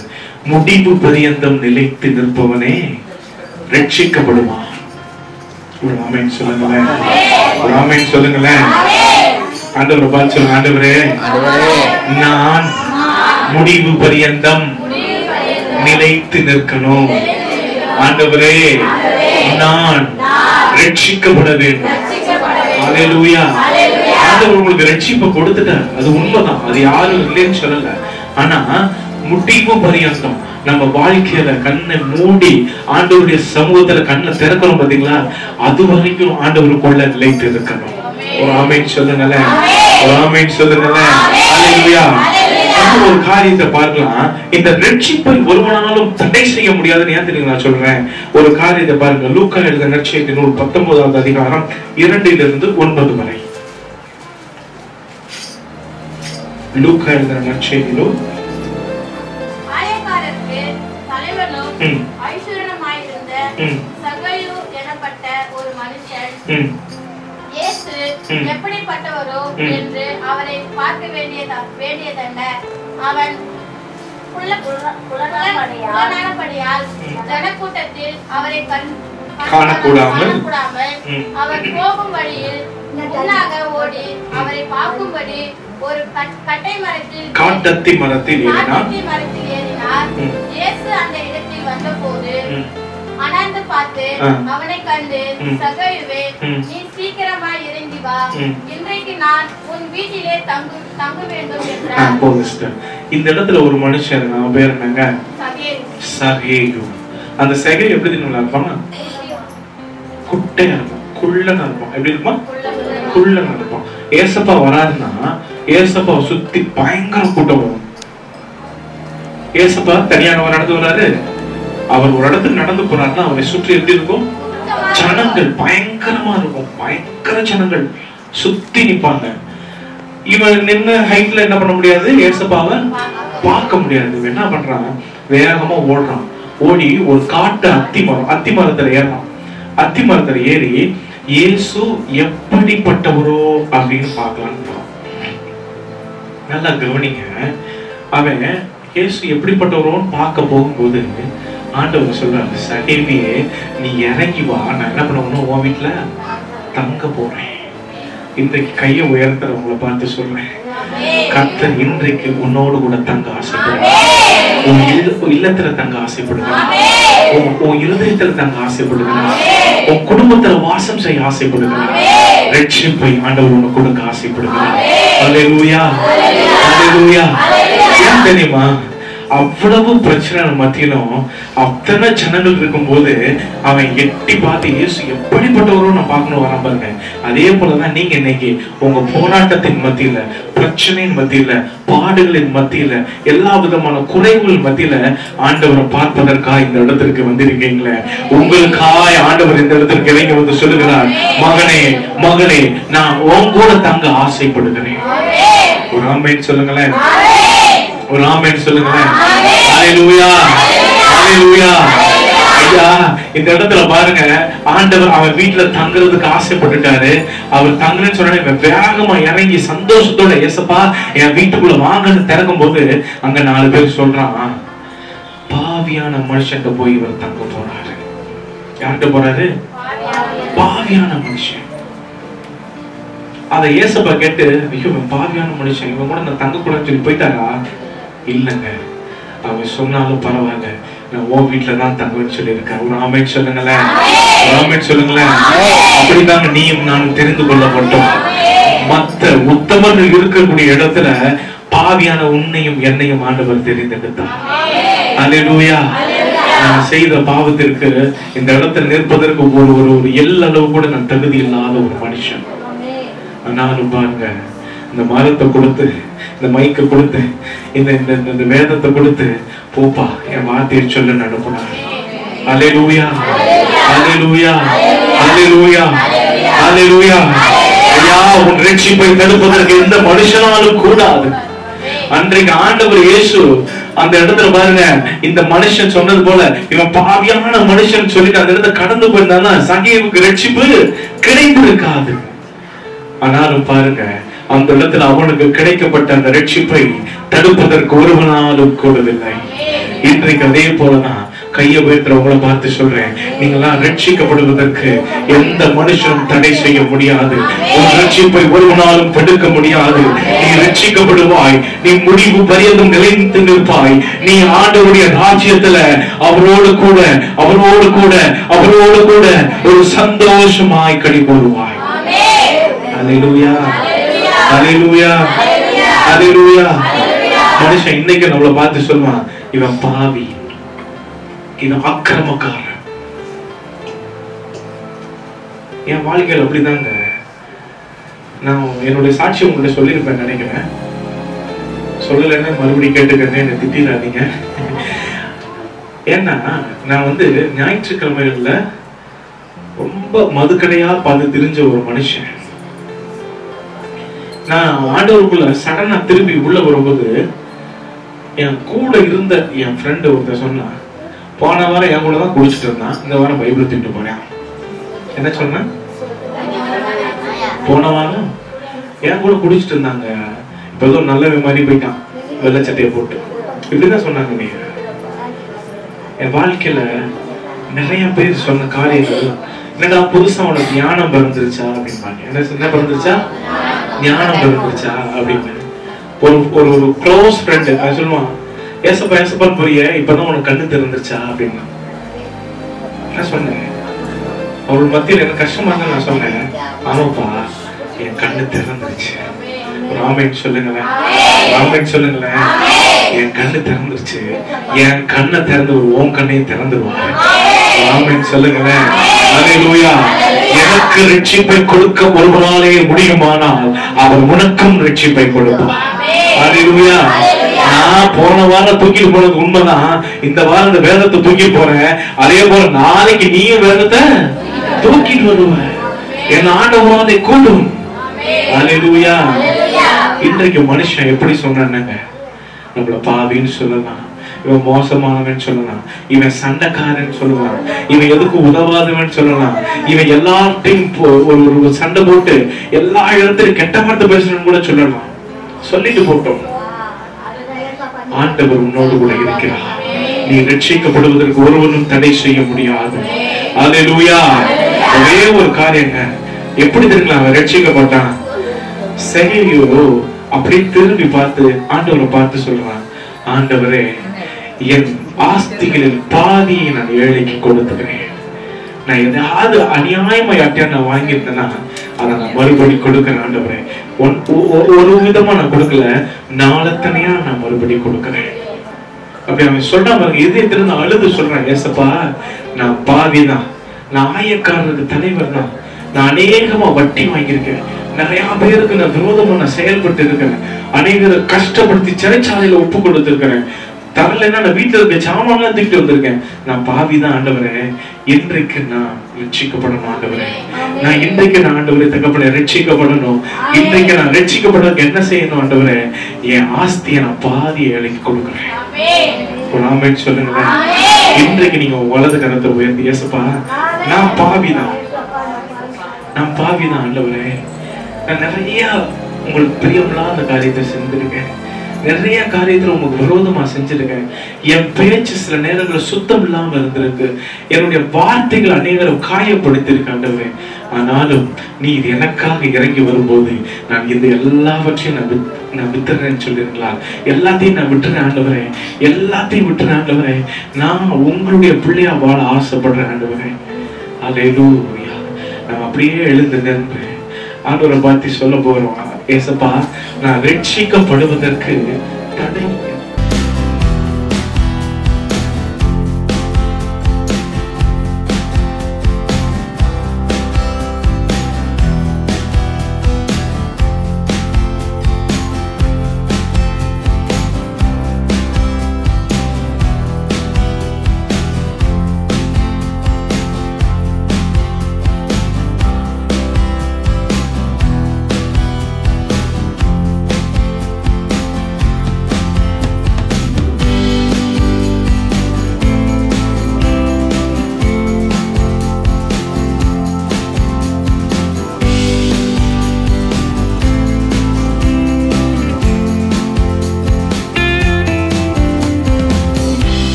முடிவு பரியந்தம் நிலைத்து நிற்பவனே ரட்சிக்கப்படுவான். ஒரு ஆமென் சொல்லுங்களேன். ஒரு ஆமென் சொல்லுங்களேன். ஆண்டவரை பார்த்து சொல்லுங்க, ஆண்டவரே நான் முடிவு பரியந்தம் நிலைத்து நிற்கணும். ஆண்டவரே நான் ரட்சிக்கப்பட வேண்டும். ஹல்லேலூயா. ஆண்டவர் உங்களுக்கு ரட்சிப்பை கொடுத்துட்டார், அது உண்மைதான், அது யாரும் இல்லைன்னு சொல்லல. ஆனா முடிவு பரியந்தம் நம்ம வாழ்க்கையில கண்ணை மூடி ஆண்டவருடைய சமூகத்துல கண்ணை திறக்கணும் பாத்தீங்களா, அது வரைக்கும் ஆண்டவருக்குள்ள நிலைத்து இருக்கணும். ஒரு ஆமென் சொல்லுங்களேன். ஒரு ஆமென் சொல்லுங்களேன். ஹல்லேலூயா. ஒரு காரியத்தை பார்க்கலாம். இந்த ரட்சிப்பை ஒருவனாலும் தடை செய்ய முடியாதுன்னு ஏன் தெரியுங்க நான் சொல்றேன்? ஒரு காரியத்தை பாருங்க. லூக்கா எழுதின நற்செய்தி நூல் 19வது அதிகாரம் 2 - 9 வரை. லூக்கா எழுதின நற்செய்தி நூல் ஒரு மனுஷன் இயேசு எப்படிப்பட்டவரோ என்று அவரை பார்க்க வேண்டியதென்ன? அவன் புலனானபடியால் ஜனக்கூட்டத்தில் அவரை காணக்கூடாமல் அவர் போகும் வழியில் முன்னாக ஓடி அவரை பார்க்கும்படி ஒரு காட்டத்தி மரத்தில் ஏறினார். இயேசு அந்த இடத்தில் வந்தபோது அனந்து பார்த்து அவனை கண்டு, சகோதரனே, நீ சீக்கிரமாய் இறங்கி வா, இன்றைக்கு நான் உன் வீட்டிலே தங்க வேண்டும் என்றார். இந்த இடத்துல ஒரு மனுஷன், அவன் பேர் என்னங்க? சகேயு. அந்த சகேயு எப்படி இருப்பான்? குட்டையா இருப்பான், குள்ளனா இருப்பான். எப்படி இருப்பான்? குள்ளனா இருப்பான். ஏசப்பா வராருன்னா ஏசப்பா சுத்தி பயங்கர கூட்டம் வரும். ஏசப்பா தனியாக நடந்து வராரு. அவர் ஒரு இடத்துக்கு நடந்து போறாருன்னா அவரை சுற்றி எப்படி இருக்கும்? ஜனங்கள் பயங்கரமா இருக்கும். பயங்கர ஜனங்கள் சுத்தி நிப்பாங்க. இவன் நின்ன ஹைட்ல என்ன பண்ண முடியாது, ஏசப்பாவை பார்க்க முடியாது. என்ன பண்றான்? வேகமா ஓடுறான். ஓடி ஒரு காட்டு அத்தி மரத்துல ஏறான். அத்தி மரத்துல ஏறி இயேசு எப்படிப்பட்டவரோ அப்படின்னு பார்க்கலான்னு போறான். நல்லா கவனிங்க. அவன் இயேசு எப்படிப்பட்டவரோன்னு பார்க்க போகும்போது ஆண்டவர் சொல்றாரு, சகேவியே நீ இறங்கி வா, நான் என்ன பண்ணுவேன்னு உன் வீட்டுல தங்க போறேன். இன்றைக்கு கையை உயர்த்துறவங்களை பார்த்து சொல்றேன், கர்த்தர் இன்றைக்கு உன்னோடு கூட தங்க ஆசைப்படுறேன். உன் இல்லத்துல தங்க ஆசைப்படுகிறேன். உன் இருதயத்துல தங்க ஆசைப்படுகிறேன். உன் குடும்பத்துல வாசம் செய்ய ஆசைப்படுகிறேன். ரட்சிப்பை ஆண்டவர் உனக்கு கொடுக்க ஆசைப்படுகிறேன். ஹல்லேலூயா, ஹல்லேலூயா. ஏன் தெரியுமா? அவ்வளவு பிரச்சனை மத்தியிலும் அத்தனை ஜனங்கள் இருக்கும் போது அவன் எட்டி பார்த்து இயேசு எப்படிப்பட்டவரும் நான் பார்க்கணும் வரான் பாருங்க. அதே போலதான் நீங்க இன்னைக்கு உங்க போராட்டத்தின் மத்தியில, பிரச்சனையின் மத்தியில, பாடுகளின் மத்தியில, எல்லா விதமான குறைவுகள் மத்தியில ஆண்டவரை பார்ப்பதற்காக இந்த இடத்திற்கு வந்திருக்கீங்களே. உங்களுக்காய் ஆண்டவர் இந்த இடத்திற்கு இறங்கி வந்து சொல்லுகிறார், மகனே மகளே நான் உன் கூட தங்க ஆசைப்படுகிறேன். ஒரு ஆமென் சொல்லுங்களேன். ஒரு ஆமென் சொல்லுங்களேன். ஹல்லேலூயா, ஹல்லேலூயா. ஐயா இந்த இடத்துல பாருங்க, ஆண்டவர் அவன் வீட்டுல தங்குறதுக்கு ஆசைப்பட்டுட்டாரு. அவர் தங்குறேன்னு சொன்ன வேகமா இறங்கி சந்தோஷத்தோட ஏசப்பா என் வீட்டுக்குள்ள வாங்கன்னு திறக்கும் போது அங்க 4 பேர் சொல்றான், பாவியான மனுஷன் போய் இவர் தங்க போறாரு. யார்கிட்ட போறாரு? பாவியான மனுஷன். அதை ஏசப்பா கேட்டு, ஐயோ பாவியான மனுஷன், இவன் கூட நான் தங்க கூடாதுன்னு சொல்லி போயிட்டாரா? இல்லைங்க, அவன் சொன்னாலும் பரவாயில்ல, நான் உன் வீட்டுல தான் தங்குவேன்னு சொல்லியிருக்கேன். ஒரு ஆமென் சொல்லுங்களேன், ஒரு ஆமென் சொல்லுங்களேன். அப்படிதாங்க நீயும் நானும் தெரிந்து கொள்ளப்பட்டோம். மத்த உத்தமர்கள் இருக்கக்கூடிய இடத்துல பாவியான உன்னையும் என்னையும் ஆண்டவர் தெரிந்தெடுத்தார். அல்லேலூயா. நான் செய்த பாவத்திற்கு இந்த இடத்துல நிற்பதற்கு ஒரு எல்லளவு கூட நான் தகுதி இல்லாத ஒரு மனுஷன். ஆனாலும் பாருங்க, இந்த மரத்தை கொடுத்து, இந்த மைக்க கொடுத்து, இந்த வேதத்தை கொடுத்து, போப்பா என் வார்த்தையை சொல்ல அனுப்புனார். அல்லேலூயா, அல்லேலூயா, அல்லேலூயா, அல்லேலூயா. ஐயா, உன் ரட்சிப்பை தடுப்பதற்கு எந்த மனுஷனாலும் கூடாது. அன்றைக்கு ஆண்டவர் இயேசு அந்த இடத்துல பாருங்க, இந்த மனுஷன் சொன்னது போல இவன் பாவியான மனுஷன் சொல்லிட்டு அந்த இடத்துல கடந்து போயிருந்தானா சகேவுக்கு ரட்சிப்பு கிடைத்திருக்காது. ஆனாலும் பாருங்க, அந்த இடத்துல அவனுக்கு கிடைக்கப்பட்ட அந்த ரட்சிப்பை தடுப்பதற்கு ஒருவனாலும் கூடவில்லை. இன்றைக்கு அதே போலதான் கையை உயர்த்துறவங்களை பார்த்து சொல்றேன், நீங்களாம் ரட்சிக்கப்படுவதற்கு எந்த மனுஷனும் தடை செய்ய முடியாது. உன் ரட்சிப்பை ஒருவனாலும் தடுக்க முடியாது. நீ ரட்சிக்கப்படுவாய், நீ முடிவு பரியந்தம் நிலைத்து நிற்பாய். நீ ஆண்டவருடைய ராஜ்யத்துல அவரோடு கூட அவரோடு கூட அவரோடு கூட ஒரு சந்தோஷமாய் கடி போடுவாய். அல்லேலூயா, அல்லேலூயா, அல்லேலூயா. மனுஷன் இன்னைக்கு நம்மளை பார்த்து சொல்லுவான், இவன் பாவி, இவன் அக்கிரமக்காரன். என் வாழ்க்கையில் அப்படிதாங்க. நான் என்னுடைய சாட்சி உங்கள்ட்ட சொல்லியிருப்பேன் நினைக்கிறேன். சொல்லலைன்னா மறுபடியும் கேட்டுக்கிறேன், என்னை திட்டிடாதீங்க. ஏன்னா நான் வந்து ஞாயிற்றுக்கிழமைகள்ல ரொம்ப மதுக்கடையா பார்த்து தெரிஞ்ச ஒரு மனுஷன். நான் ஆண்டவருக்குள்ள சடனா திரும்பி உள்ள வரும்போது என் கூட இருந்த என் ஃப்ரெண்டு ஒருத்தர் சொன்னான், போன வாரம் என் கூட தான் குடிச்சிட்டு இருந்தான், இந்த வாரம் பைபிள் தூக்கிட்டு போறேன். என்ன சொன்ன? போன வாரம் என் கூட குடிச்சிட்டு இருந்தாங்க, இப்ப ஏதோ நல்ல மாதிரி போயிட்டான் வெள்ளை சட்டையை போட்டு. இப்படிதான் சொன்னாங்க. நீங்க என் வாழ்க்கையில நிறைய பேர் சொன்ன காரியங்கள், என்னடா புதுசா உனக்கு ஞானம் பிறந்துருச்சா அப்படின்பாங்க. என்ன பிறந்துருச்சா? ஞானம் பிறந்துருச்சா அப்படின்னு. ஒரு ஒரு க்ளோஸ் ஃப்ரெண்டு அது சொல்லுவான், ஏசப்பா ஏசப்பான்னு புரிய இப்பதான் உனக்கு கண்ணு திறந்துருச்சா அப்படின்னா. நான் சொன்னேன், அவள் மத்தியில் எனக்கு கஷ்டமா இருந்தா நான் சொன்னேன், ஆமாப்பா என் கண்ணு திறந்துருச்சு. ஒரு ஆமென் சொல்லுங்களேன், ஆமென் சொல்லுங்களேன். என் கண்ணு திறந்துருச்சு. என் கண்ணை திறந்து உன் கண்ணையும் திறந்துருவாங்க. ஆமென் சொல்லுங்களேன். அல்லேலூயா. எனக்கு ரட்சிப்பை கொடுக்க ஒருவராலே முடியுமானால் அவர் உனக்கும் ரட்சிப்பை கொடுப்பார். அல்லேலூயா. நான் போன வாரம் தூக்கிட்டு போனது உண்மைதான், இந்த வாரம் இந்த வேதத்தை தூக்கி போறேன். அதே போல நாளைக்கு நீயும் வேதத்தை தூக்கிட்டு வருவ. என் ஆண்டவரை கூடும். அல்லேலூயா. இன்றைக்கு மனுஷன் எப்படி சொன்னாங்க, நம்மள பாவின்னு சொல்லலாம், இவன் மோசமானவன் சொல்லலாம், இவன் சண்டைக்காரன் சொல்லலாம், இவன் எதுக்கு உதவாதவன் சொல்லலாம், இவன் எல்லாத்தையும் ஒரு சண்டை போட்டு எல்லா இடத்திலும் கெட்ட வார்த்தை பேசணும்னு கூட சொல்லலாம். சொல்லிட்டு போட்டோம். ஆண்டவர் உன்னோடு கூட இருக்கிறார். நீ ரட்சிக்கப்படுவதற்கு ஒருவனும் தடை செய்ய முடியாது. அல்லேலூயா. ஒரே ஒரு காரியங்க, எப்படி தெரியுங்களா அவன் ரட்சிக்கப்பட்டான்? சகேயு அப்படி திரும்பி பார்த்து ஆண்டவரை பார்த்து சொல்றான், ஆண்டவரே என் ஆஸ்திகளில் பாதியை நான் ஏழைக்கு கொடுத்துக்கிறேன். நான் எதாவது அநியாயமா யார்ட்டையா நான் வாங்கியிருந்தேன்னா அதை நான் மறுபடி கொடுக்கிறேன் ஆண்டவரே. ஒரு விதமா நான் கொடுக்கல, நாளத்தனையா நான் மறுபடி கொடுக்கிறேன். அப்படி அவன் சொல்றான் பாருங்க, இதயத்திலிருந்து அழுது சொல்றான், ஏசப்பா நான் பாவிதான், நான் ஆயக்காரருக்கு தலைவர் தான், நான் அநேகமா வட்டி வாங்கியிருக்கேன், நிறைய பேருக்கு நான் விரோதமா நான் செயல்பட்டு இருக்கிறேன், அநேகரை கஷ்டப்படுத்தி சிறைச்சாலையில ஒப்பு கொடுத்திருக்கிறேன், தரலைன்னா நான் வீட்டுல இருக்க சாமான்லாம் தூக்கிட்டு வந்திருக்கேன். நான் பாவிதான் ஆண்டவரே, இன்றைக்கு நான் ரட்சிக்கப்படணும் ஆண்டவரே. நான் இன்றைக்கு நான் ஆண்டவரே தகப்பனே ரட்சிக்கப்படணும். இன்றைக்கு நான் ரட்சிக்கப்படறதுக்கு என்ன செய்யணும் ஆண்டவரே? என் ஆஸ்தியை நான் பாதி ஏழைக்கு கொடுக்குறேன். ஒரு ஆமென் சொல்லுங்களேன். இன்றைக்கு நீங்க வலது கரத்தை உயர்த்தி, ஏசப்பா நான் பாவிதான், நான் பாவிதான் ஆண்டவரே, நான் நிறைய உங்களுக்கு பிரியமில்லாத காரியத்தை செஞ்சிருக்கேன், நிறைய காரியத்துல உமக்கு விரோதமா செஞ்சிருக்கேன். என் பேச்சு சில நேரங்களில் சுத்தம் இல்லாம இருந்திருக்கு. என்னுடைய வார்த்தைகள் அநேகரை காயப்படுத்தியிருக்க ஆண்டவரே. ஆனாலும் நீர் எனக்காக இறங்கி வரும்போது நான் இந்த எல்லாவற்றையும் நான் விட்டுறேன்னு சொல்லிருக்கலாம். எல்லாத்தையும் நான் விட்டுறேன் ஆண்டவரே, எல்லாத்தையும் விட்டுறேன் ஆண்டவரே. நான் உங்களுடைய பிள்ளையா வாழ ஆசைப்படுறேன் ஆண்டவரே. அல்லேலூயா. நான் அப்படியே எழுந்து நின்று ஆண்டவரை பார்த்து சொல்ல போறோம், ஏசப்பா நான் ரட்சிக்கப்படுவதற்கு தடை